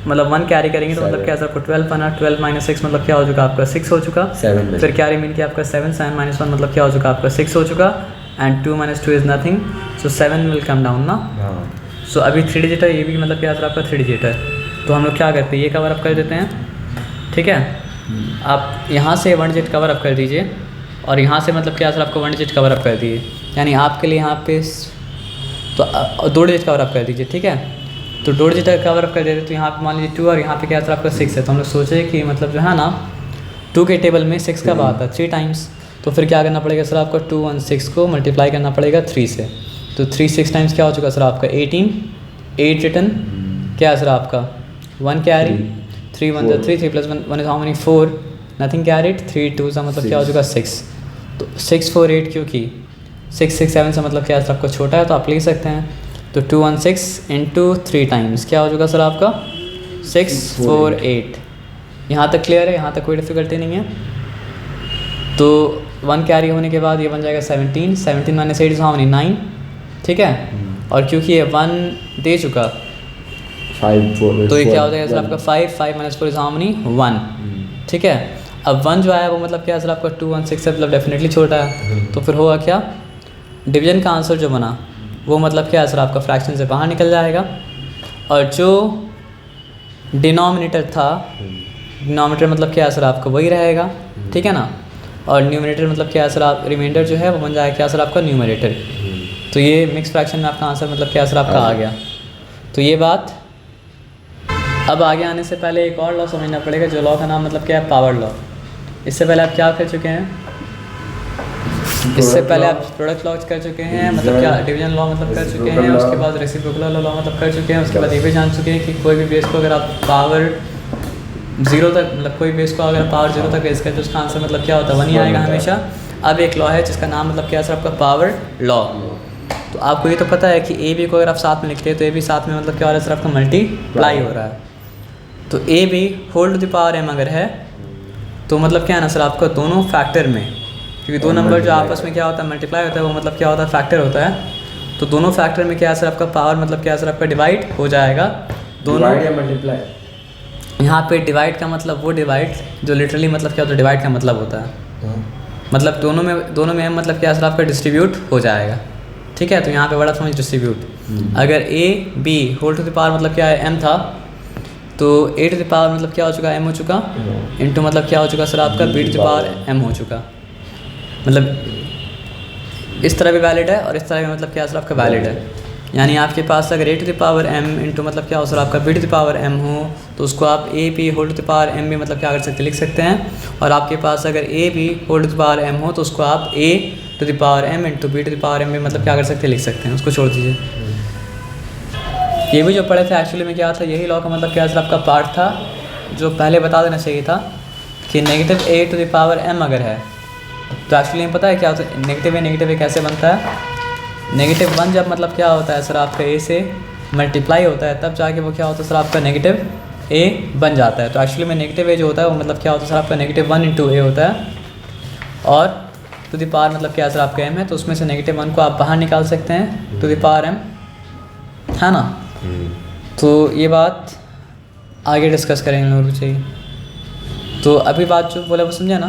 मतलब 1 कैरी करेंगे तो मतलब क्या सर आपको 12 बना, 12 माइनस 6 मतलब क्या हो चुका आपका 6 हो चुका। 7 फिर कैरी मीन किया आपका 7, 7 माइनस 1 मतलब क्या हो चुका आपका 6 हो चुका। And 2 minus 2 is nothing, so 7 will come down ना। हाँ सो अभी 3 डिजिट है, ये भी मतलब क्या सर आपका 3 डिजिट है। तो हम लोग क्या करते हैं, ये कवर अप कर देते हैं, ठीक है। आप यहाँ से 1 डिजिट कवर अप कर दीजिए और यहाँ से मतलब क्या सर आपको 1 डिजिट कवर अप कर दिए, यानी आपके लिए यहाँ पे तो 2 डिजिट कवर अप कर दीजिए, ठीक है। तो 2 डिजिट कवर अप कर देते तो यहाँ पे मान लीजिए 2 और यहाँ पे क्या सर आपका 6 है। तो हम लोग सोचे कि मतलब जो है ना 2 के टेबल में 6 कब आता है 3 टाइम्स। तो फिर क्या करना पड़ेगा सर आपको 2 1 6 को मल्टीप्लाई करना पड़ेगा 3 से। तो 3 6 टाइम्स क्या हो चुका सर आपका 18, 8 रिटर्न क्या है सर आपका 1 carry, 3 1 3 3 plus 1 is how many 4, nothing carried, 3 2 सा मतलब क्या हो चुका 6। तो 6 4 8 क्योंकि 6 6 7 से मतलब क्या सर आपको छोटा है तो आप ले सकते हैं। तो 2 1 6 इंटू 3 टाइम्स क्या हो चुका सर आपका 6 4 8। यहाँ तक क्लियर है, यहाँ तक कोई डिफिकल्टी नहीं है। तो 1 कैरी होने के बाद ये बन जाएगा 17, 17 माइनस 8 इज हाउ मेनी 9, ठीक है। और क्योंकि ये 1 दे चुका 5 4 तो ये क्या हो जाएगा सर आपका 5 5 माइनस 4 इज हाउ मेनी 1, ठीक है। अब 1 जो आया वो मतलब क्या सर आपका 2 1 6 से मतलब डेफिनेटली छोटा है। तो फिर होगा क्या, डिवीजन का आंसर जो बना वो मतलब क्या है सर आपका फ्रैक्शन से बाहर निकल जाएगा। और जो डिनोमिनेटर था, डिनोमिनेटर मतलब क्या है सर आपका वही रहेगा, ठीक है ना। और न्यूमरेटर मतलब क्या है सर आप रिमाइंडर जो है वो बन जाएगा क्या सर आपका न्यूमरेटर। तो ये मिक्स फ्रैक्शन में आपका आंसर मतलब क्या सर आपका आ गया। तो ये बात, अब आगे आने से पहले एक और लॉ समझना पड़ेगा, जो लॉ का नाम मतलब क्या है पावर लॉ। इससे पहले आप क्या कर चुके हैं, इससे पहले आप प्रोडक्ट लॉ कर चुके हैं, मतलब क्या डिवीजन लॉ मतलब कर चुके हैं, उसके बाद रेसिप्रोकल लॉ मतलब कर चुके हैं, उसके बाद ये भी जान चुके हैं कि कोई भी बेस को अगर आप पावर 0 तक मतलब कोई बेस को अगर पावर 0 तक बेस करें तो उसका आंसर मतलब क्या होता है 1 ही आएगा हमेशा। अब एक लॉ है जिसका नाम मतलब क्या है सर आपका पावर लॉ। तो आपको ये तो पता है कि ए बी को अगर आप साथ में लिखते हैं तो ए बी साथ में मतलब क्या हो रहा है सर आपका मल्टीप्लाई हो रहा है। तो A B whole to the power M अगर है तो मतलब क्या है ना सर आपका दोनों फैक्टर में, क्योंकि दो नंबर जो आपस में क्या होता है मल्टीप्लाई होता है वो मतलब क्या होता है फैक्टर होता है। तो दोनों फैक्टर में क्या है सर आपका पावर मतलब क्या है सर आपका डिवाइड हो जाएगा दोनों। डिवाइड या मल्टीप्लाई, यहाँ पे डिवाइड का मतलब वो डिवाइड जो लिटरली मतलब क्या होता है डिवाइड का मतलब होता है, मतलब दोनों में मतलब क्या है सर आपका डिस्ट्रीब्यूट हो जाएगा, ठीक है। तो यहाँ पे बड़ा समझ डिस्ट्रीब्यूट, अगर A B whole to the power मतलब क्या है एम था तो ए टू द पावर मतलब क्या हो चुका एम हो चुका, इनटू मतलब क्या हो चुका सर आपका B to the power M हो चुका। मतलब इस तरह भी वैलिड है और इस तरह भी मतलब क्या सर आपका वैलिड है। यानी आपके पास अगर a to the power m into मतलब क्या हो सर आपका B to the power M हो तो उसको आप a b whole to the power m भी मतलब क्या कर सकते लिख सकते हैं। और आपके पास अगर A B whole to the power M हो तो उसको आप a to the power m into b to the power m भी मतलब क्या कर सकते लिख सकते हैं, उसको छोड़ दीजिए। ये भी जो पढ़े थे एक्चुअली में क्या था, यही लॉ का मतलब क्या सर आपका पार्ट था जो पहले बता देना चाहिए था कि negative A to the power M अगर है तो एक्चुअली में पता है क्या होता है नेगेटिव ए कैसे बनता है। नेगेटिव 1 जब मतलब क्या होता है सर आपका ए से मल्टीप्लाई होता है तब जाके वो क्या होता है सर आपका नेगेटिव ए बन जाता है। तो एक्चुअली में नेगेटिव ए जो होता है वो मतलब क्या होता है सर आपका नेगेटिव 1 इंटू ए होता है और टू द पावर मतलब क्या सर आपका एम है तो उसमें से नेगेटिव 1 को आप बाहर निकाल सकते हैं टू द पावर एम, है ना। तो ये बात आगे डिस्कस करेंगे लोग चाहिए। तो अभी बात जो बोला वो समझा ना।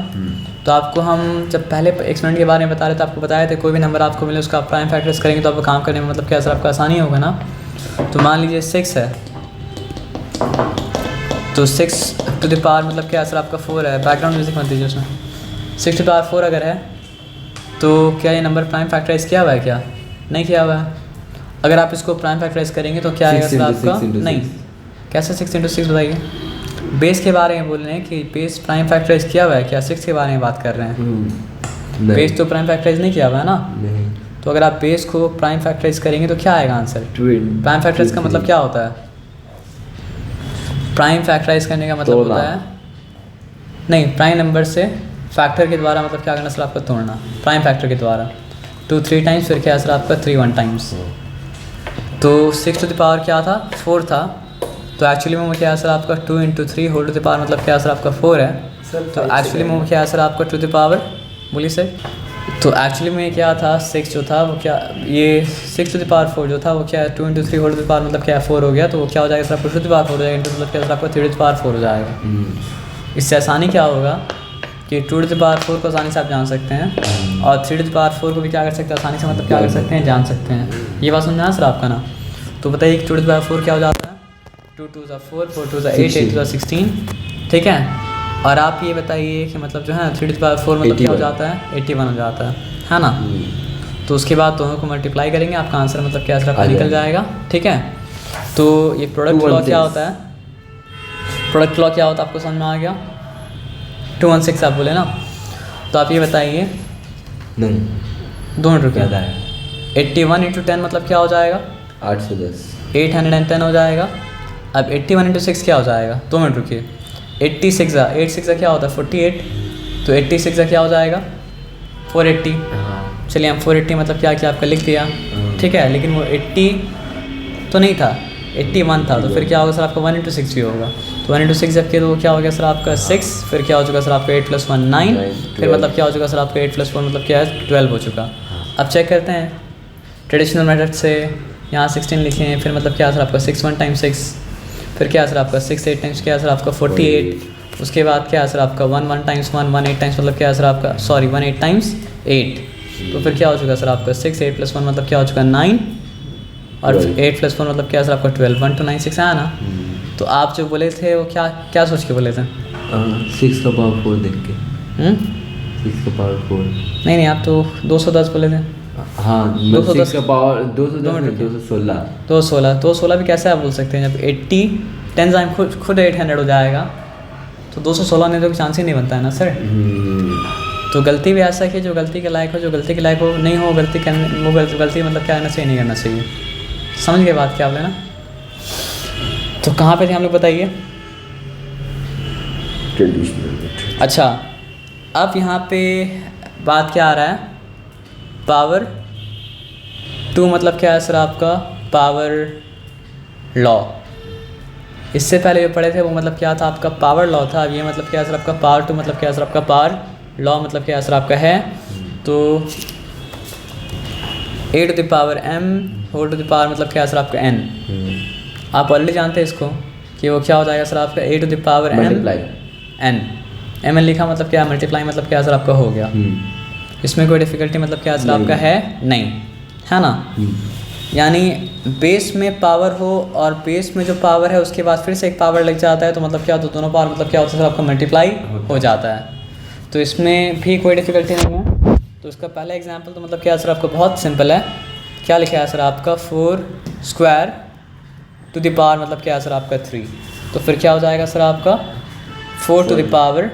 तो आपको हम जब पहले एक्सपेरिमेंट के बारे में बता रहे थे आपको बताया था कोई भी नंबर आपको मिले उसका आप प्राइम फैक्टर्स करेंगे तो आपको काम करने में मतलब क्या सर आपका आसानी होगा ना। तो मान लीजिए 6 है तो 6 टू द पावर मतलब क्या सर आपका 4 है, बैकग्राउंड म्यूजिक मत दीजिए उसमें। 6 टू द पावर 4 अगर है तो क्या ये नंबर प्राइम फैक्टराइज किया हुआ है, क्या नहीं किया हुआ है। अगर आप इसको प्राइम फैक्टराइज करेंगे तो क्या आएगा सर आपका, नहीं कैसे 6 इंटू 6 बताइए। बेस के बारे में बोल रहे हैं कि बेस प्राइम फैक्टराइज किया हुआ है, क्या 6 के बारे में बात कर रहे हैं। बेस तो प्राइम फैक्टराइज नहीं किया हुआ है ना। नहीं। तो अगर आप बेस को प्राइम फैक्टराइज करेंगे तो क्या आएगा आंसर। प्राइम फैक्टराइज का मतलब क्या होता है, प्राइम फैक्टराइज करने का मतलब होता है नहीं प्राइम नंबर से फैक्टर के द्वारा मतलब क्या करना सर आपका तोड़ना, प्राइम फैक्टर के द्वारा 2 3 टाइम्स फिर क्या सर आपका 3 1 टाइम्स। तो 6 टू द पावर क्या था 4 था तो एक्चुअली में क्या सर आपका 2 into 3 whole to the power मतलब क्या सर आपका 4 है। तो एक्चुअली में क्या सर आपका टू द पावर बोलिए सर तो एक्चुअली में क्या था, 6 जो था वो क्या, ये 6 टू द पावर 4 जो था वो क्या 2 into 3 whole to the power मतलब क्या 4 हो गया, तो वो क्या हो जाएगा सर आपको 2 टू द पावर 4 हो जाएगा, इंटू मतलब क्या सर आपको 3 टू द पावर 4 हो जाएगा। इससे आसानी क्या होगा कि 2 टू द पावर 4 को आसानी से आप जान सकते हैं, और 3 टू द पावर 4 को भी क्या कर सकते हैं आसानी से मतलब क्या कर सकते हैं, जान सकते हैं। ये बात समझना सर आपका ना। तो बताइए कि 2 टू द पावर 4 क्या हो जाता है, 2 2 4 4 2 8 8 2 16, ठीक है। और आप ये बताइए कि मतलब जो है 3 टू द पावर 4 मतलब क्या हो जाता है, 81 हो जाता है ना। तो उसके बाद दोनों को मल्टीप्लाई करेंगे, आपका आंसर मतलब क्या आपका निकल जाएगा, ठीक है। तो ये प्रोडक्ट लॉ क्या होता है, प्रोडक्ट लॉ क्या होता है आपको समझ में आ गया, 216 आप बोले ना। तो आप ये बताइए, नहीं 2 मिनट रुकिए, ज़्यादा है, 81 इंटू 10 मतलब क्या हो जाएगा, 810, 810 हो जाएगा। अब 81 इंटू 6 क्या हो जाएगा, 2 मिनट रुकिए, 86 8 6 क्या होता है 48, तो 86 क्या हो जाएगा 480। हाँ चलिए हम 480 मतलब क्या किया आपका लिख दिया, ठीक है। लेकिन वो 80 तो नहीं था, 81 था, तो फिर क्या होगा सर आपका 1 इंटू 6 भी होगा। तो 1 इंटू 6 जब किया तो वो क्या हो गया सर आपका 6, फिर क्या हो चुका सर आपका 8 + 1 9, फिर मतलब क्या हो चुका सर आपका 8 + 4 मतलब क्या है 12 हो चुका। अब चेक करते हैं ट्रेडिशनल मेथड से, यहाँ 16 लिखे हैं, फिर मतलब क्या सर आपका 6 1 टाइम्स 6, फिर क्या सर आपका 6 8 टाइम्स क्या सर आपका 48, उसके बाद क्या सर आपका 1 1 टाइम्स 1 1 8 टाइम्स मतलब क्या सर आपका 1 8 टाइम्स 8, तो फिर क्या हो चुका सर आपका 6 8 + 1 मतलब क्या हो चुका 9, और 8 + 4 मतलब क्या सर आपका 12, 1 2 9 6 आया ना। तो आप जो बोले थे वो क्या क्या सोच के बोले थे, 6 का पावर 4 देख के, 6 का पावर 4, नहीं आप तो 210 बोले थे। हाँ 210 6 का पावर 216, 216 भी कैसे आप बोल सकते हैं, जब 80 10 टाइम खुद 800 हो जाएगा, तो 216 ने तो चांस ही नहीं बनता है ना सर। तो गलती भी ऐसा कि जो गलती के लायक हो, जो गलती के लायक हो नहीं हो, गलती करने वो गलती मतलब क्या करना चाहिए, नहीं करना चाहिए। समझ गए बात क्या बोले ना। तो कहाँ पे थे हम लोग बताइए। अच्छा अब यहाँ पे बात क्या आ रहा है, पावर 2 मतलब क्या है सर आपका पावर लॉ। इससे पहले जो पढ़े थे वो मतलब क्या था आपका पावर लॉ था। अब ये मतलब क्या है सर आपका पावर 2 मतलब क्या है सर आपका पावर लॉ मतलब क्या है सर आपका है। तो a to the power m whole to the power मतलब क्या है सर आपका n। आप ऑलरेडी जानते हैं इसको कि वो क्या हो जाएगा सर आपका a to the power m n, m n लिखा मतलब क्या मल्टीप्लाई मतलब क्या सर आपका हो गया। इसमें कोई डिफ़िकल्टी मतलब क्या सर आपका है नहीं, है ना। यानी बेस में पावर हो और बेस में जो पावर है उसके बाद फिर से एक पावर लग जाता है, तो मतलब क्या, तो दोनों पावर मतलब क्या होता है सर आपका मल्टीप्लाई हो जाता है। तो इसमें भी कोई डिफ़िकल्टी नहीं है। तो इसका पहला एग्जांपल तो मतलब क्या सर आपका बहुत सिंपल है। क्या लिखा है सर आपका 4 स्क्वायर टू द पावर मतलब क्या है सर आपका 3। तो फिर क्या हो जाएगा सर आपका 4 टू द पावर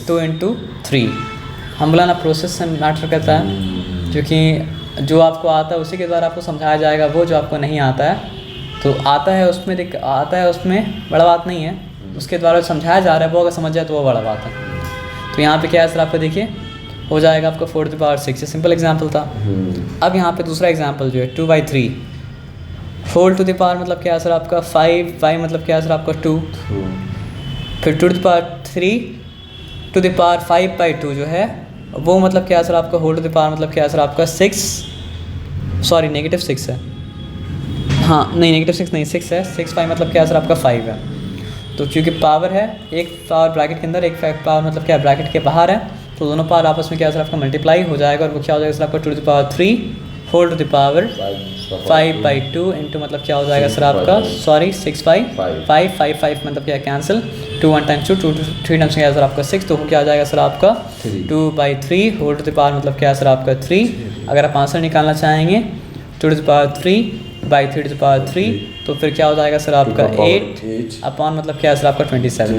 2 इंटू 3। हम बोला ना प्रोसेस से मैटर करता है, क्योंकि जो आपको आता है उसी के द्वारा आपको समझाया जाएगा। वो जो आपको नहीं आता है तो आता है उसमें बड़ा बात नहीं है, उसके द्वारा समझाया जा रहा है वो अगर समझ जाए तो वो बड़ा बात है। तो यहाँ पे क्या है सर आपको देखिए हो जाएगा आपका 4 to the power 6। Simple example था। अब यहाँ पे दूसरा एग्जांपल जो है 2/3 4 टू द पावर मतलब क्या है सर आपका 5 y मतलब क्या है सर आपका 2, फिर 2 to the power 3 to the power 5/2 जो है वो मतलब क्या है सर आपका होल टू द पावर मतलब क्या है सर आपका 6, सॉरी -6 है, हाँ नहीं -6 नहीं 6 है, 6 मतलब क्या है सर आपका 5 है। तो क्योंकि पावर है, एक पावर ब्रैकेट के अंदर एक पावर मतलब क्या ब्रैकेट के बाहर है, तो दोनों पावर आपस में क्या है सर आपका मल्टीप्लाई हो जाएगा और वो क्या हो जाएगा सर आपका 2 to the power 3 whole to the power 5/2 into मतलब क्या हो जाएगा सर आपका सॉरी 6/5 मतलब क्या कैंसिल 2 1 टाइम्स 2 2 3 टाइम्स क्या है सर आपका 6, तो क्या आ जाएगा सर आपका 2/3 होल टू द पावर मतलब क्या है सर आपका 3। अगर आप आंसर निकालना चाहेंगे 2 to the power 3/3 to the power 3, तो फिर क्या हो जाएगा सर आपका 8 अपॉन मतलब क्या है सर आपका 27।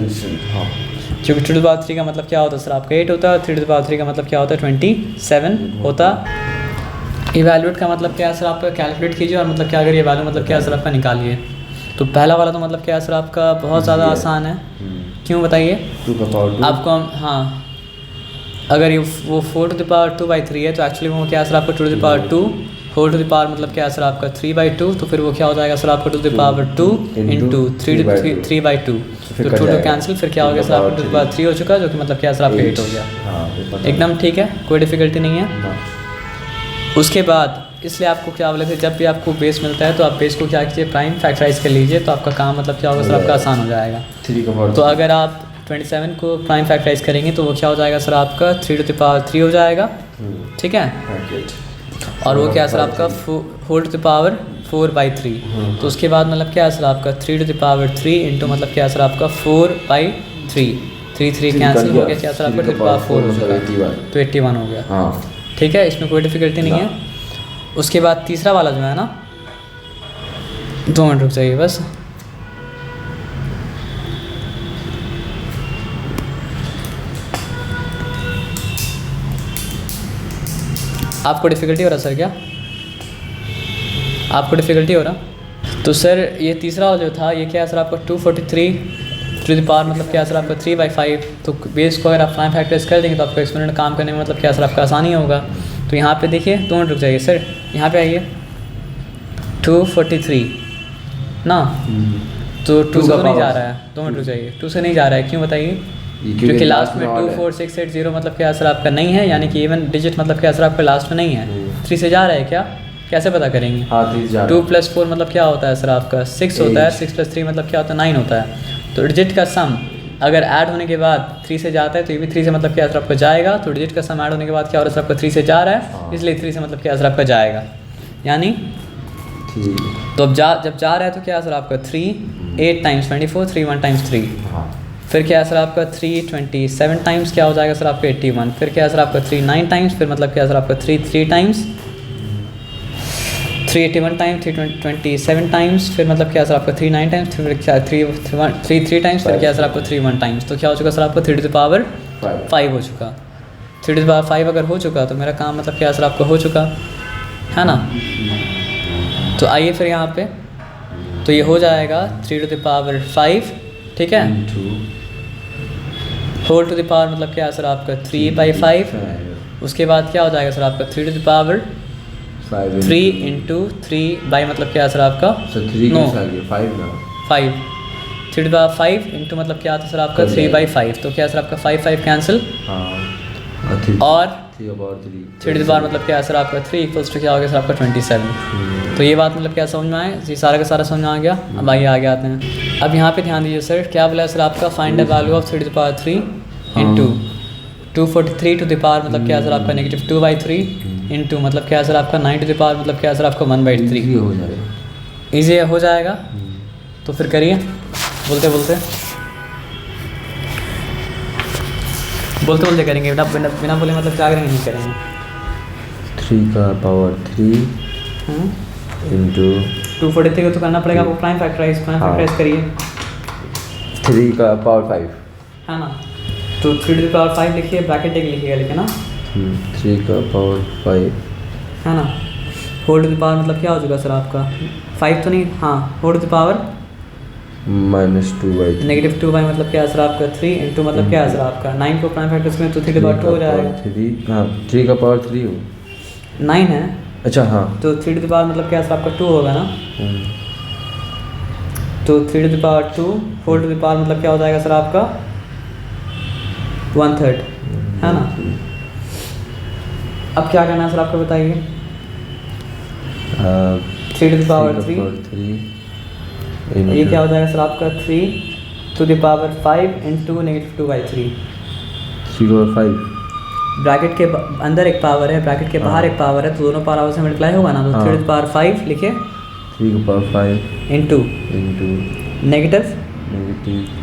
क्योंकि 2 टू द पावर 3 का मतलब क्या होता है सर आपका 8 होता है, 3 टू द पावर 3 का मतलब क्या होता है 27 होता। इवैल्यूएट का मतलब क्या है सर आपका कैलकुलेट कीजिए और मतलब क्या अगर ये वैल्यू मतलब क्या है सर आपका निकालिए। तो पहला वाला तो मतलब क्या है सर आपका बहुत ज़्यादा आसान है। क्यों बताइए आपको। हाँ अगर ये वो 4 टू द पावर 2/3 है तो एक्चुअली वो क्या है सर आपका 2 to the power 2 whole to the power मतलब क्या है सर आपका 3/2, तो फिर वो क्या हो जाएगा सर आपका टू द पावर 2 इंटू 3/2, तो 2 टू कैंसिल, फिर क्या हो गया सर आपका टू द पावर 3 हो चुका, जो कि मतलब क्या है सर आपका 8 हो गया। एकदम ठीक है, कोई डिफिकल्टी नहीं है। उसके बाद इसलिए आपको क्या बोले थे, जब भी आपको बेस मिलता है तो आप बेस को क्या कीजिए, प्राइम फैक्टराइज कर लीजिए, तो आपका काम मतलब क्या होगा सर आपका आसान हो जाएगा। 3 का पावर तो अगर आप 27 को प्राइम फैक्टराइज करेंगे तो वो क्या हो जाएगा सर आपका 3 टू द पावर 3 हो जाएगा, ठीक है। और वो क्या है सर आपका होल टू द पावर 4/3, तो उसके बाद मतलब क्या है सर आपका 3 टू द पावर 3 इंटू मतलब क्या है सर आपका 4/3, 3 कैंसिल हो गया, क्या सर आपका 2 पावर 4 हो चुका, तो 81 हो गया। ठीक है, इसमें कोई डिफिकल्टी नहीं है। उसके बाद तीसरा वाला जो है ना, 2 मिनट रुक जाइए बस। आपको डिफ़िकल्टी हो रहा सर क्या? आपको डिफ़िकल्टी हो रहा? तो सर ये तीसरा वाला जो था ये क्या है सर आपका 243 टू द पावर मतलब क्या है सर आपका 3/5, तो बेस को अगर आप प्राइम फैक्टराइज कर देंगे तो आपको एक्सपेरिमेंट काम करने में मतलब क्या है सर आपका आसानी होगा। तो यहाँ पे देखिए 2 मिनट रुक जाइए सर, यहाँ पे आइए 243 ना, तो 2 से तो नहीं जा रहा है, 2 मिनट रुक जाइए, 2 से नहीं जा रहा है, क्यों बताइए? क्योंकि लास्ट में 24680 मतलब क्या सर आपका नहीं है, यानी कि इवन डिजिट मतलब क्या सर आपका लास्ट में नहीं है। 3 से जा रहा है क्या, कैसे पता करेंगे? हाँ 3 जा रहा है। 2 + 4 मतलब क्या होता है सर आपका 6 होता है, 6 + 3 मतलब क्या होता है 9 होता है। तो डिजिट का सम अगर ऐड होने के बाद 3 से जाता है तो ये भी 3 से मतलब क्या सर आपका जाएगा, तो डिजिट का सम ऐड होने के बाद क्या हो रहा है सर आपका 3 से जा रहा है, इसलिए 3 से मतलब क्या सर आपका जाएगा, यानी तो अब जब जा रहा है तो क्या सर आपका 3 8 टाइम्स 24 3 1 टाइम्स 3, फिर क्या है सर आपका 3 27 टाइम्स क्या हो जाएगा सर आपका 81, फिर क्या है सर आपका 3 9 टाइम्स, फिर मतलब क्या है सर आपका 3 टाइम्स 381 टाइम्स 327 टाइम्स, फिर मतलब क्या सर आपका 39 टाइम्स, फिर क्या 3 टाइम्स, फिर क्या सर आपका 31 टाइम्स, तो क्या हो चुका सर आपका 3 टू द पावर 5 हो चुका। 3 टू द पावर 5 अगर हो चुका तो मेरा काम मतलब क्या सर आपका हो चुका है ना। तो आइए फिर यहाँ पे, तो ये हो जाएगा 3 टू द पावर 5, ठीक है, होल टू द पावर मतलब क्या है सर आपका 3/5, उसके बाद क्या हो जाएगा सर आपका 3 to the power 3 into 3 by मतलब क्या है सर आपका 5 3 टू द पावर 5 इंटू मतलब क्या आता है सर आपका 3/5, तो क्या है सर आपका 5 कैंसिल, और 3 टू द पावर मतलब क्या है सर आपका 3 इक्वल्स टू क्या हो गया सर आपका 27। तो ये बात मतलब क्या समझ में आए, ये सारा का सारा समझ में आ गया। अब आइए आगे आते हैं। अब यहाँ पे ध्यान दीजिए सर, क्या बोला है सर आपका find the value of 3 to the power 3 into 243 to the power मतलब क्या है सर आपका -2/3 इंटू मतलब क्या है सर आपका 9 टू द पावर मतलब क्या है सर आपका 1/3 हो जाएगा, ईजी हो जाएगा। तो फिर करिए, बोलते बोलते करेंगे, बिना बोले मतलब क्या करेंगे, नहीं करेंगे। 3 का पावर 3 इंटू 243 को तो करना पड़ेगा आपको प्राइम फैक्टराइज करिए 3 का पावर 5 है ना। तो 3 टू द पावर 5 लिखिए, ब्रैकेट एक लिखिएगा, लिखे ना 3 का पावर 5 है ना। होल टू द पावर मतलब क्या हो चुका सर आपका 5 तो नहीं, हाँ होल टू द पावर -2/3 -2 मतलब क्या है सर आपका 3 इंटू मतलब क्या है सर आपका 9 को प्राइम फैक्टर्स में तो 3 टू द पावर 2 हो जाएगा। 3 का पावर 3 हो 9 है, अच्छा हाँ, तो 3 टू द पावर मतलब क्या है सर आपका 2 होगा ना। तो 3 to the power 2 whole to the power मतलब क्या हो जाएगा सर आपका 1/3 है ना। अब क्या करना है सर आपको बताइए। 3 टू द पावर 3 ये क्या हो जाएगा सर आपका 3 to the power 5 into -2/3 3/5 bracket के अंदर एक पावर है, ब्रैकेट के बाहर एक पावर है, तो दोनों पावर आपस में मल्टीप्लाई होगा ना। तो 3 टू द पावर 5 लिखिए 3 का पावर 5 इंटू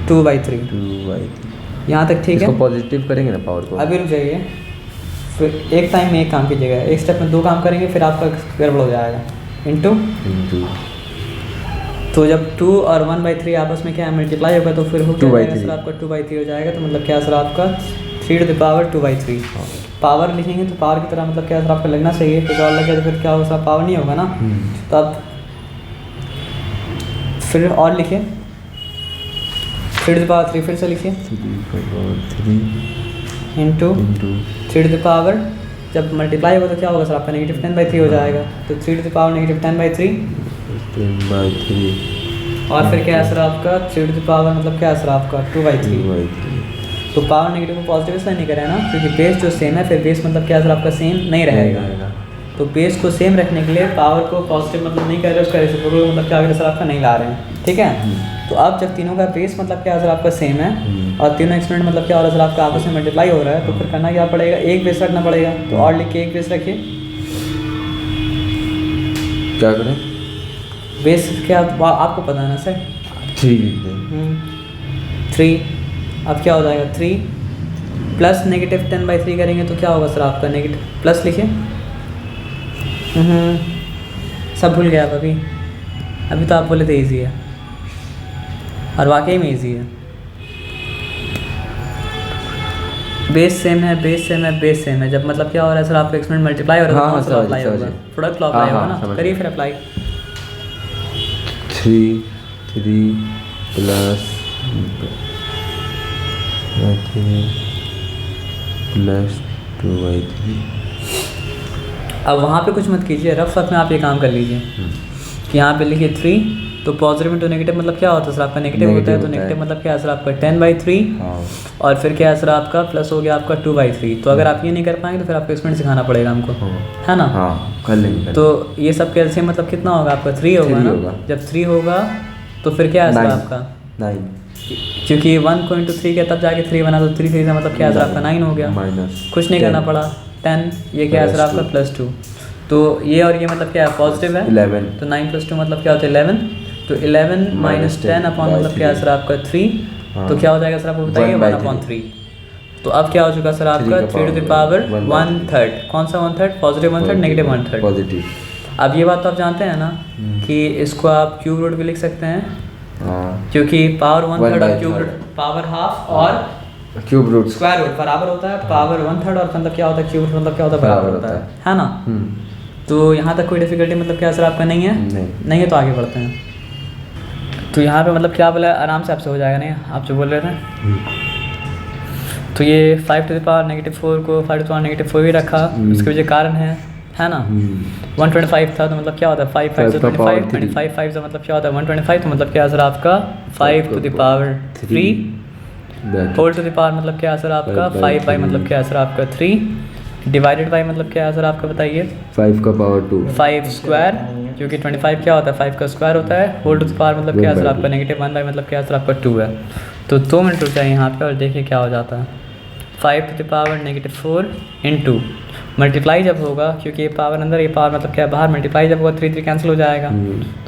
-2/3 यहाँ तक ठीक है। इसको पॉजिटिव करेंगे ना पावर को। अभी रुक जाइए, फिर एक टाइम में एक काम कीजिएगा, एक स्टेप में 2 काम करेंगे फिर आपका गड़बड़ हो जाएगा। इंटू तो जब 2 और 1/3 आपस में क्या है मल्टीप्लाई होगा तो फिर हो जाएगा सर आपका 2/3 हो जाएगा। तो मतलब क्या सर आपका 3 टू द पावर 2/3 पावर लिखेंगे तो पावर की तरह मतलब क्या सर आपका लगना चाहिए, कुछ और लग गया तो फिर क्या होगा सर पावर नहीं होगा ना। तो अब फिर और लिखिए 3 टू द पावर 3 फिर से लिखिए इंटू 3 टू द पावर जब मल्टीप्लाई होगा तो क्या होगा सर आपका -10/3 हो जाएगा, तो 3 टू द पावर -10/3 10/3 और फिर क्या है सर आपका 3 टू द पावर मतलब क्या है सर आपका 2/3। तो पावर नेगेटिव को पॉजिटिव इसलिए नहीं करें ना क्योंकि बेस जो सेम है, फिर बेस मतलब क्या है सर आपका सेम नहीं रहेगा। तो बेस को सेम रखने के लिए पावर को पॉजिटिव मतलब नहीं कर रहे, उसका रेसिप्रोकल मतलब क्या सर आपका नहीं ला रहे हैं, ठीक है। तो अब जब तीनों का बेस मतलब क्या सर आपका सेम है और तीनों एक्सपोनेंट मतलब क्या हो रहा है सर आपका आपस में मल्टीप्लाई हो रहा है, तो फिर करना क्या पड़ेगा, एक बेस रखना पड़ेगा। तो और लिख के एक बेस रखिए। क्या करें? बेस क्या आपको पता है ना सर, 3। अब क्या हो जाएगा 3 प्लस -10/3 करेंगे तो क्या होगा सर आपका नेगेटिव, प्लस लिखिए। सब भूल गया आप अभी तो आप बोले थे ईजी है और वाकई में ईजी है। बेस सेम है, बेस सेम है, बेस सेम है, जब मतलब क्या हो रहा है सर आपका एक्सपोनेंट मल्टीप्लाई हो रहा है, तो अप्लाई होगा, प्रोडक्ट लॉ अप्लाई होगा ना, करिए फिर अप्लाई। 3 प्लस 2/3। अब वहाँ पे कुछ मत कीजिए, रफ में आप ये काम कर लीजिए कि यहाँ पे लिखिए 3, तो पॉजिटिव इंटू नेगेटिव मतलब क्या होता है सर आपका नेगेटिव होता है, तो नेगेटिव मतलब क्या है सर आपका 10/3 और फिर क्या है सर आपका प्लस हो गया आपका 2/3। तो अगर आप ये नहीं कर पाएंगे तो फिर आपको एक्सपेरिमेंट सिखाना पड़ेगा हमको, है ना। कर लेंगे। तो ये सब कैसे मतलब कितना होगा आपका 3 होगा ना, जब 3 होगा तो फिर क्या है सर आपका 9, क्योंकि 1 को इंटू 3 किया तब जाके 3 बना, तो 3 से मतलब क्या है सर आपका 9 हो गया, कुछ नहीं करना पड़ा। 10 ये क्या है सर आपका +2, तो ये और ये मतलब क्या है पॉजिटिव है, 11, तो 9 + 2 मतलब क्या होता है 11, तो 11 - 10 अपॉन मतलब क्या है सर आपका 3, तो क्या हो जाएगा सर आपको बताइए 1/3। तो अब क्या हो चुका सर आपका 3 टू द पावर 1/3, कौन सा 1/3, पॉजिटिव 1/3 नेगेटिव 1/3 पॉजिटिव। अब ये बात तो आप जानते हैं ना कि इसको आप क्यूब रूट भी लिख सकते हैं, क्योंकि पावर 1/3 और क्यूब रूट पावर हाफ और क्यूब रूट स्क्वायर रूट बराबर होता है, पावर 1/3 और मतलब क्या होता है क्यूब रूट मतलब क्या होता है बराबर होता है ना। तो यहाँ तक कोई डिफिकल्टी मतलब क्या सर आपका नहीं है, नहीं है तो आगे बढ़ते हैं। तो यहाँ पे मतलब क्या बोला, आराम से आपसे हो जाएगा, नहीं आप जो बोल रहे थे। तो ये 5 टू द पावर -4 को 5 टू द पावर -4 भी रखा, उसके वजह कारण है ना। 125 था तो मतलब क्या होता है 5 5 से 25, 25 5 से मतलब क्या होता है 125, तो मतलब क्या सर आपका 5 to the power 3 whole to the power मतलब क्या सर आपका 5 बाई मतलब क्या सर आपका 3 डिवाइडेड बाई मतलब क्या है सर आपका बताइए 5 का पावर 2, 5 स्क्वायर, क्योंकि 25 क्या होता है 5 का स्क्वायर होता है, होल टू द पावर मतलब क्या सर आपका -1 बाई मतलब क्या सर आपका 2 है। तो 2 मिनट रुक जाए यहाँ पे और देखिए क्या हो जाता है। 5 to the power -4 into multiply जब होगा, क्योंकि ये पावर अंदर ये पावर मतलब क्या बाहर, मल्टीप्लाई जब होगा 3 कैंसिल हो जाएगा,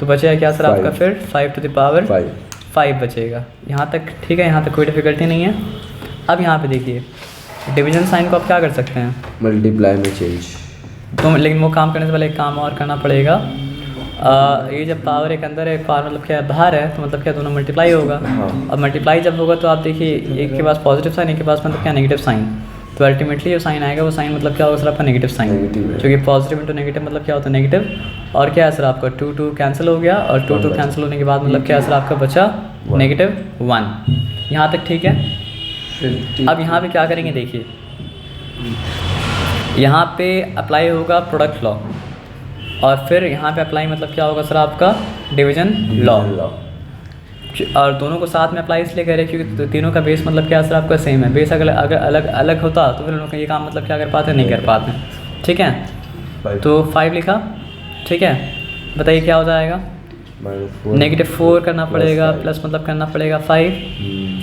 तो बचेगा क्या सर आपका फिर 5 टू द पावर 5 बचेगा। यहाँ तक ठीक है, यहाँ तक कोई डिफिकल्टी नहीं है। अब यहाँ पे देखिए डिवीजन साइन को आप क्या कर सकते हैं, मल्टीप्लाई में चेंज। तो लेकिन वो काम करने से पहले एक काम और करना पड़ेगा। ये जब पावर एक अंदर है एक पावर मतलब क्या बाहर है, तो मतलब क्या दोनों मल्टीप्लाई होगा। अब मल्टीप्लाई जब होगा तो आप देखिए एक के पास पॉजिटिव साइन, एक के पास मतलब क्या नेगेटिव साइन, तो अल्टीमेटली जो साइन आएगा वो साइन मतलब क्या होगा सर आपका नेगेटिव साइन, क्योंकि पॉजिटिव इंटू नेगेटिव मतलब क्या होता है नेगेटिव। और क्या है सर आपका 2 कैंसिल हो गया, और 2 कैंसिल होने के बाद मतलब क्या है सर आपका बचा -1। यहाँ तक ठीक है। अब यहाँ पे क्या करेंगे देखिए, यहाँ पे अप्लाई होगा प्रोडक्ट लॉ, और फिर यहाँ पे अप्लाई मतलब क्या होगा सर आपका डिवीजन लॉ, और दोनों को साथ में अप्लाई इसलिए करें क्योंकि तीनों का बेस मतलब क्या सर आपका सेम है। बेस अगर अलग अलग होता तो फिर उनका ये काम मतलब क्या कर पाते, नहीं कर पाते, ठीक है। तो 5 लिखा, ठीक है, बताइए क्या हो जाएगा, -4 करना पड़ेगा, प्लस मतलब करना पड़ेगा 5,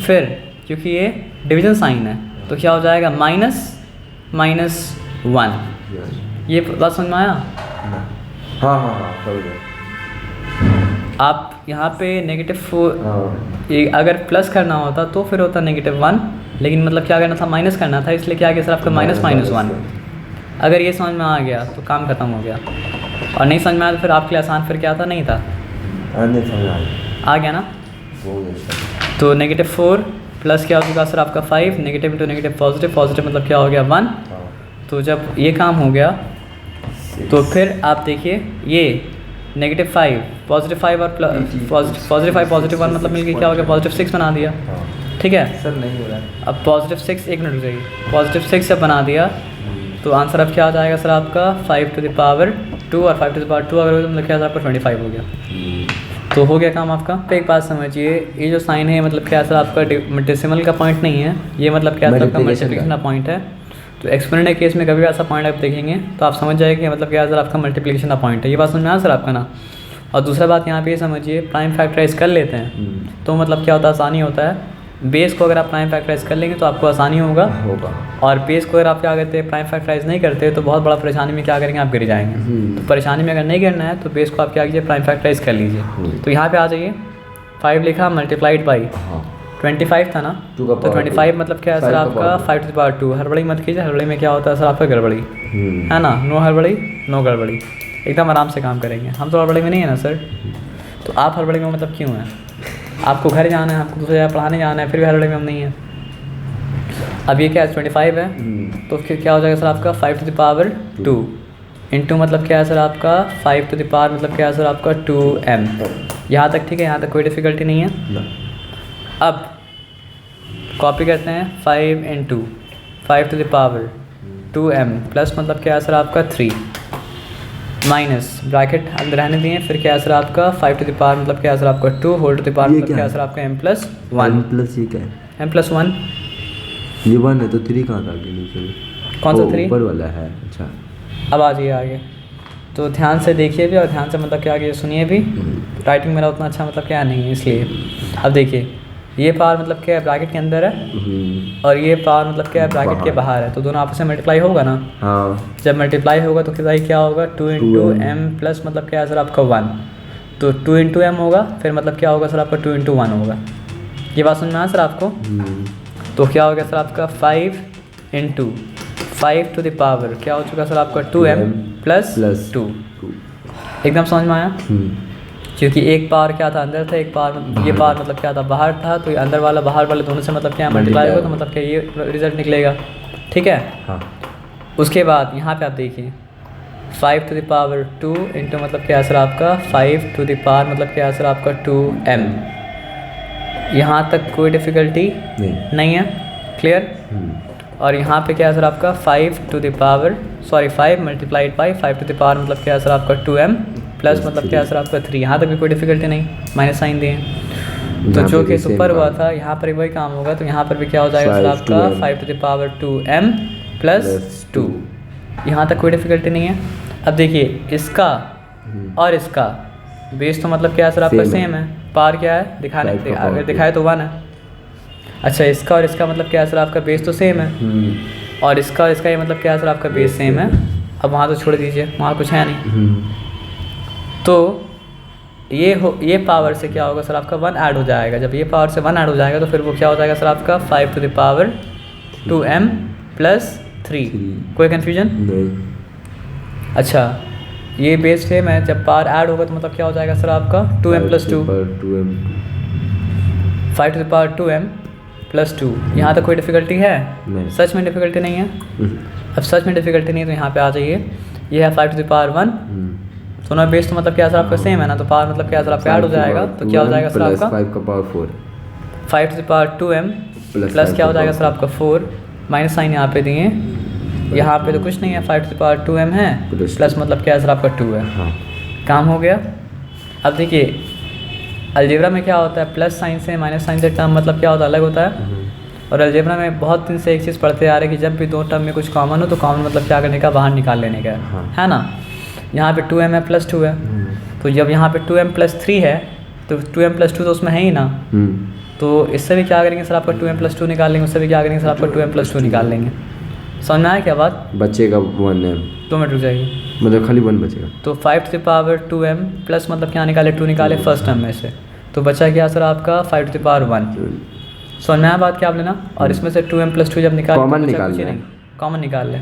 फिर क्योंकि ये डिवीजन साइन है तो क्या हो जाएगा -1। ये बात समझ में आया? हाँ आप यहाँ पे -4 ये अगर प्लस करना होता तो फिर होता -1, लेकिन मतलब क्या करना था माइनस करना था, इसलिए क्या किया सर आपका -1। अगर ये समझ में आ गया तो काम खत्म हो गया, और नहीं समझ में आया तो फिर आपके लिए आसान फिर क्या था, नहीं था, आ गया ना। तो -4 प्लस क्या हो चुका सर आपका 5, negative into negative positive, positive मतलब क्या हो गया 1। तो जब ये काम हो गया तो फिर आप देखिए ये -5 +5 और +5 +1 मतलब मिलके क्या हो गया +6 बना दिया, ठीक है सर नहीं हो रहा है। अब +6 एक मिनट रुक जाइए, +6 जब बना दिया तो आंसर अब क्या आ जाएगा सर आपका 5 टू द पावर 2, और 5 टू द पावर 2 अगर हो तो मतलब क्या सर आपका 25 हो गया। तो हो गया काम आपका। तो एक बात समझिए, ये जो साइन है मतलब क्या सर आपका डेसिमल का पॉइंट नहीं है, ये मतलब क्या सर आपका मल्टीप्लिकेशन का पॉइंट है। तो एक्सपोनेंट के केस में कभी भी ऐसा पॉइंट आप देखेंगे तो आप समझ जाएंगे कि मतलब क्या सर आपका मल्टीप्लिकेशन का पॉइंट है। ये बात समझ में आया सर आपका ना। और दूसरा बात यहाँ पे ये समझिए, प्राइम फैक्टराइज कर लेते हैं तो मतलब क्या होता है, आसानी होता है। बेस को अगर आप प्राइम फैक्टराइज कर लेंगे तो आपको आसानी होगा, और बेस को अगर आप क्या करते हैं प्राइम फैक्टराइज नहीं करते तो बहुत बड़ा परेशानी में क्या करेंगे, आप गिर जाएंगे। तो परेशानी में अगर नहीं गिरना है तो बेस को आप क्या कीजिए, प्राइम फैक्टराइज कर लीजिए। तो यहाँ पे आ जाइए, 5 लिखा मल्टीप्लाइड बाई 25 था ना, तो 25 मतलब क्या है सर आपका 5 टू द पावर 2। हड़बड़ी मत कीजिए, हड़बड़ी में क्या होता है सर आपका गड़बड़ी, है ना। नो हड़बड़ी नो गड़बड़ी, एकदम आराम से काम करेंगे। हम तो हड़बड़ी में नहीं है ना सर, तो आप हड़बड़ी में मतलब क्यों हैं? आपको घर जाना है, आपको दूसरी जगह पढ़ाने जाना है, फिर भी हड़बड़ी में हम नहीं है। अब ये क्या है 25 है, तो फिर क्या हो जाएगा सर आपका 5 टू द पावर 2 इंटू मतलब क्या है सर आपका 5 टू द पावर मतलब क्या है सर आपका 2m। यहाँ तक ठीक है, यहाँ तक कोई डिफ़िकल्टी नहीं है। अब कॉपी करते हैं, 5 into 5 to the power 2m plus मतलब क्या है सर आपका 3 माइनस ब्रैकेट अंदर रहने दिए, फिर क्या है सर आपका 5 टू द पावर मतलब क्या है सर आपका 2 होल टू द पावर मतलब क्या है सर आपका m प्लस 1 प्लस ये क्या है, m प्लस 1। ये 1 है तो 3 कहाँ था आगे नीचे में? कौन सा 3? ऊपर वाला है। अच्छा, अब आ जाइए आगे, तो ध्यान से देखिए भी और ध्यान से मतलब क्या आगे सुनिए भी। राइटिंग मेरा उतना अच्छा मतलब क्या नहीं है इसलिए। अब देखिए, ये पावर मतलब क्या है ब्रैकेट के अंदर है, और ये पावर मतलब क्या है ब्रैकेट के बाहर है, तो दोनों आपस में मल्टीप्लाई होगा ना। हाँ, जब मल्टीप्लाई होगा तो क्या होगा 2 इंटू m प्लस मतलब क्या है सर आपका 1, तो 2 इंटू m होगा, फिर मतलब क्या होगा सर आपका 2 इंटू 1 होगा। ये बात समझ में आया सर आपको? तो क्या हो गया सर आपका 5 इंटू 5 टू द पावर क्या हो चुका सर आपका 2m प्लस 2। एकदम समझ में आया? क्योंकि एक पावर क्या था अंदर था, एक पावर ये पावर मतलब क्या था बाहर था, तो ये अंदर वाला बाहर वाले दोनों से मतलब क्या मल्टीप्लाई होगा, तो मतलब क्या ये रिजल्ट निकलेगा। ठीक है। हाँ। उसके बाद यहाँ पे आप देखिए 5 टू द पावर 2 इंटू मतलब क्या सर आपका 5 टू द पावर मतलब क्या सर आपका 2m। यहाँ तक कोई डिफ़िकल्टी नहीं है, क्लियर। और यहाँ पे क्या है सर आपका 5 to the power 5 multiplied by 5 to the power मतलब क्या है सर आपका 2m प्लस मतलब क्या है सर आपका 3। यहाँ तक भी कोई डिफ़िकल्टी नहीं, माइनस साइन दिए। तो जो केस ऊपर हुआ था यहाँ पर वही काम होगा, तो यहाँ पर भी क्या हो जाएगा सर आपका 5 to the power 2m plus 2। यहाँ तक कोई डिफ़िकल्टी नहीं है। अब देखिए इसका और इसका बेस तो मतलब क्या है सर आपका सेम है, पावर क्या है दिखाने अगर दिखाए तो 1 है। अच्छा, इसका और इसका मतलब क्या है सर आपका बेस तो सेम है, और इसका ये मतलब क्या है सर आपका बेस सेम है। अब वहाँ तो छोड़ दीजिए, वहाँ कुछ है नहीं। तो ये पावर से क्या होगा सर आपका 1 ऐड हो जाएगा। जब ये पावर से 1 ऐड हो जाएगा तो फिर वो क्या हो जाएगा सर आपका 5 to the power 2m plus 3। कोई कन्फ्यूजन नहीं? अच्छा, ये बेस सेम है, जब पावर ऐड होगा तो मतलब क्या हो जाएगा सर आपका 2m plus 2, 5 to the power 2m plus 2। यहाँ तक कोई डिफ़िकल्टी है? सच में डिफ़िकल्टी नहीं है। अब सच में डिफ़िकल्टी नहीं है तो यहाँ पे आ जाइए, ये है 5 टू द पावर 1, दोनों बेस तो मतलब क्या सर आपका सेम है ना, तो पावर मतलब क्या सर आपका ऐड हो जाएगा, तो क्या हो जाएगा सर आपका 5 का power 4, 5 to the power 2m plus क्या हो जाएगा सर आपका 4, माइनस साइन यहाँ पे दिए, यहाँ पे तो कुछ नहीं है, 5 टू द पावर 2m है प्लस मतलब क्या है सर आपका 2 है। हाँ। काम हो गया। अब देखिए अलजेब्रा में क्या होता है, प्लस साइन से माइनस साइन से टर्म मतलब क्या होता है अलग होता है। और अलजेब्रा में बहुत दिन से एक चीज़ पढ़ते आ रहे हैं कि जब भी दो टर्म में कुछ कॉमन हो तो कॉमन मतलब क्या करने का, बाहर निकाल लेने का। हाँ। है ना। यहाँ पे 2m है प्लस 2 है, तो जब यहाँ पे 2m प्लस 3 है तो 2m प्लस 2 तो उसमें है ही ना, तो इससे भी क्या करेंगे सर आपका 2m प्लस 2 निकाल लेंगे, उससे भी क्या करेंगे सर आपका 2m प्लस 2 निकाल लेंगे। समझ में आया क्या बात? बचेगा 1m, 2 मिनट रुक जाइए, मतलब खाली 1 बचेगा। तो 5 to the power 2m plus मतलब क्या निकाले 2 निकाले फर्स्ट टर्म में से, तो बचा क्या सर आपका 5 टू द पावर 1। समझ में आया बात क्या आप लेना। और इसमें से 2m प्लस 2 जब निकाले कॉमन निकाल लें, कॉमन निकाल लें।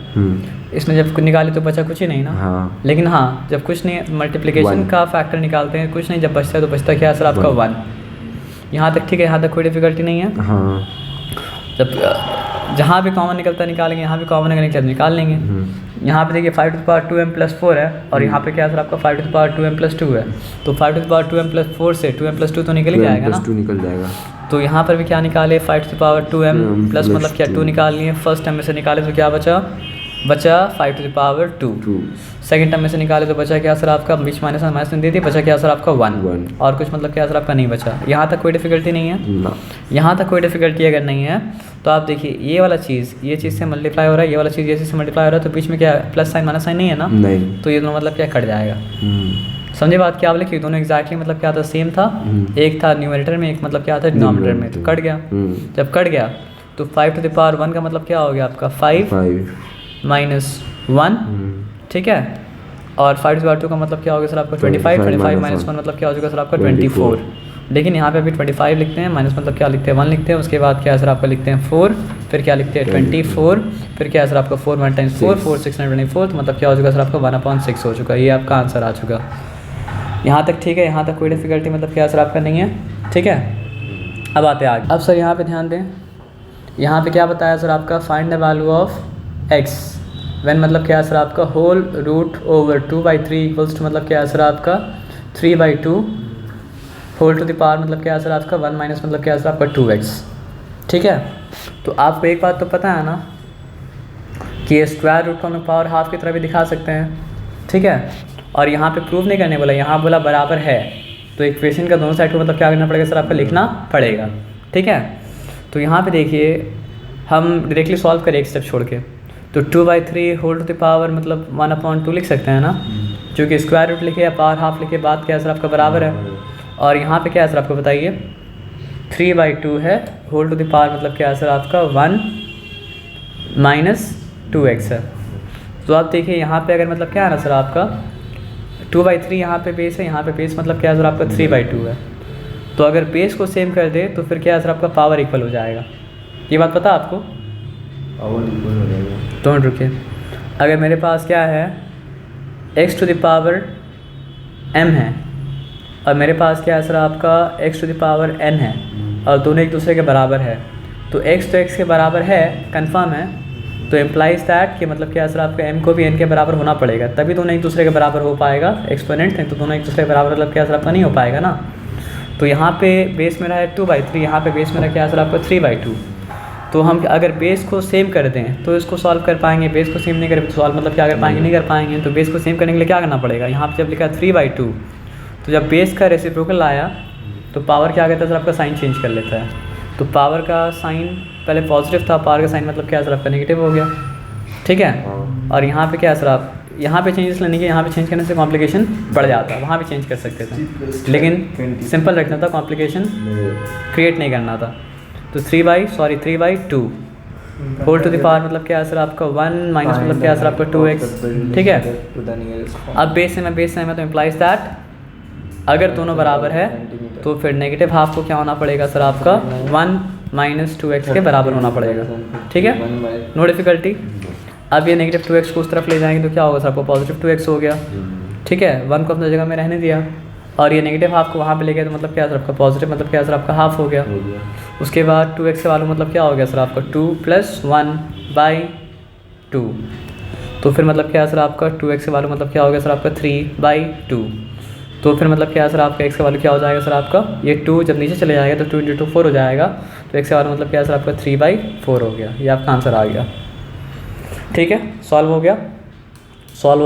इसमें जब निकाले तो बचा कुछ ही नहीं ना। हाँ। लेकिन हाँ, जब कुछ नहीं मल्टीप्लिकेशन का फैक्टर निकालते हैं कुछ नहीं, जब बचता है तो बचता क्या है सर आपका 1। यहाँ तक ठीक है, यहाँ तक कोई डिफ़िकल्टी नहीं है। हाँ। जब जहाँ भी कॉमन निकलता है निकालेंगे, यहाँ भी कॉमन निकाल लेंगे। यहाँ पे देखिए 5 to the power 2m plus 4 है, और यहाँ पे क्या है सर आपका 5 to the power 2m plus 2 है, तो 5 to the power 2m plus 4 से 2m प्लस 2 तो निकल ही जाएगा ना, 2 निकल जाएगा। तो यहाँ पर भी क्या निकाले 5 to the power 2m plus मतलब क्या 2 निकाल लिए, फर्स्ट टर्म में से निकाले तो क्या बचा बचा 5 to the power 2। 2 second term में से निकाले तो बचा क्या सर आपका, बीच माइनस माइनस दे दी, बचा क्या सर आपका 1 और कुछ मतलब क्या सर आपका नहीं बचा। यहाँ तक कोई डिफिकल्टी नहीं है ना, यहाँ तक कोई डिफिकल्टी अगर नहीं है तो आप देखिए ये वाला चीज़ ये चीज़ से मल्टीप्लाई हो रहा है, ये वाला चीज़ ये चीज़ से मल्टीप्लाई हो रहा है, तो बीच में क्या प्लस साइन माइनस साइन नहीं है ना, नहीं। तो ये दोनों मतलब क्या कट जाएगा। समझे बात क्या बोले कि दोनों एग्जैक्टली मतलब क्या था, सेम था। एक था न्यूमरेटर में, एक मतलब क्या था डिनोमिनेटर में, तो कट गया। जब कट गया तो 5 to the power 1 का मतलब क्या हो गया आपका 5 माइनस 1, ठीक है। और 5 to the power 2 का मतलब क्या हो गया सर आपका 25 माइनस 1 मतलब क्या हो जाएगा सर आपका 24। लेकिन यहाँ पे अभी 25 लिखते हैं, माइनस मतलब क्या लिखते हैं 1 लिखते हैं, उसके बाद क्या है सर आपका लिखते हैं 4, फिर क्या लिखते हैं 24, फिर क्या है सर आपका 4 1 टाइम्स 4 4 624, तो मतलब क्या हो चुका सर आपका 1/6 हो चुका। ये आपका आंसर आ चुका। यहाँ तक ठीक है, यहाँ तक कोई डिफिकल्टी मतलब क्या सर आपका नहीं है, ठीक है। अब आते हैं आगे। अब सर यहाँ पे ध्यान दें, यहाँ पे क्या बताया सर आपका, find the value of x when मतलब क्या सर आपका whole root over 2/3 equals to मतलब क्या सर आपका 3/2 होल टू द पावर मतलब क्या सर आपका 1 माइनस मतलब क्या सर आपका 2x, ठीक है। तो आपको एक बात तो पता है ना कि स्क्वायर रूट को हम पावर हाफ की तरह भी दिखा सकते हैं, ठीक है। और यहाँ पे प्रूव नहीं करने बोला, यहाँ बोला बराबर है, तो इक्वेशन का दोनों साइड को मतलब क्या करना पड़ेगा सर आपका लिखना पड़ेगा, ठीक है। तो यहाँ पे देखिए हम डायरेक्टली सॉल्व करें एक स्टेप छोड़ के, तो 2/3 होल टू द पावर मतलब 1/2 लिख सकते हैं ना, जो कि स्क्वायर रूट लिखे या पावर हाफ लिखे बात क्या सर आपका बराबर है। और यहाँ पे क्या है सर आपको बताइए 3/2 है, होल टू द पावर मतलब क्या है सर आपका 1 माइनस 2x है। तो आप देखिए यहाँ पे अगर मतलब क्या है ना सर आपका 2/3 यहाँ पे बेस है, यहाँ पे बेस मतलब क्या है सर आपका 3/2 है। तो अगर बेस को सेम कर दे तो फिर क्या है सर आपका पावर इक्वल हो जाएगा। ये बात पता आपको, पावर इक्वल हो जाएगा। डोंट रुकिए, अगर मेरे पास क्या है x to the power m है और मेरे पास क्या है सर आपका x to the power n है और दोनों एक दूसरे के बराबर है, तो x के बराबर है कंफर्म है, तो इम्प्लाइज दैट कि मतलब क्या है सर आपका m को भी n के बराबर होना पड़ेगा, तभी दोनों एक दूसरे के बराबर हो पाएगा एक्सपोनेंट है, तो दोनों एक दूसरे के बराबर मतलब क्या है सर आपका नहीं हो पाएगा ना। तो यहाँ पे बेस मेरा है 2/3, यहाँ पे बेस मेरा क्या है सर आपका 3/2। तो हम अगर बेस को सेम कर दें तो इसको सॉल्व कर पाएंगे, बेस को सेम नहीं करें तो सॉल्व मतलब क्या कर पाएंगे, नहीं कर पाएंगे। तो बेस को सेम करने के लिए क्या करना पड़ेगा, यहाँ पे जब लिखा 3/2 तो जब बेस का रेसिप्रोकल आया तो पावर क्या कहता है सर आपका साइन चेंज कर लेता है। तो पावर का साइन पहले पॉजिटिव था, पावर का साइन मतलब क्या है सर आपका नेगेटिव हो गया, ठीक है। और यहाँ पे क्या है सर आप यहाँ पे चेंजेस लेने के, यहाँ पे चेंज करने से कॉम्प्लिकेशन बढ़ जाता है, वहाँ पे चेंज कर सकते थे लेकिन सिंपल रखना था, कॉम्प्लिकेशन क्रिएट नहीं करना था। तो 3/2 होल टू द पावर मतलब क्या है सर आपका 1 माइनस मतलब क्या है सर आपका 2x, ठीक है। अब बेस है तो इम्प्लाइज दैट अगर दोनों बराबर है तो फिर नेगेटिव हाफ को क्या होना पड़ेगा सर आपका 1 माइनस 2x के बराबर होना पड़ेगा, ठीक है, नो डिफिकल्टी। अब ये नेगेटिव 2x को उस तरफ ले जाएंगे तो क्या होगा सर आपको पॉजिटिव 2x हो गया, ठीक है। 1 को अपनी जगह में रहने दिया और ये नेगेटिव हाफ को वहाँ पे ले गया तो मतलब क्या सर आपका पॉजिटिव मतलब क्या सर आपका हाफ हो गया। उसके बाद 2x के वालों मतलब क्या हो गया सर आपका 2 + 1/2, तो फिर मतलब क्या सर आपका 2x के वालों मतलब क्या हो गया सर आपका 3/2। तो फिर मतलब क्या सर आपका x का वैल्यू क्या हो जाएगा सर आपका, ये 2 जब नीचे चले जाएगा तो 2 × 2 4 हो जाएगा, तो x का वैल्यू मतलब क्या सर आपका 3/4 हो गया। ये आपका आंसर आ गया, ठीक है। सॉल्व हो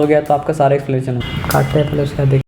गया तो आपका सारा एक्सप्लेनेशन काटते हैं पहले उसके बाद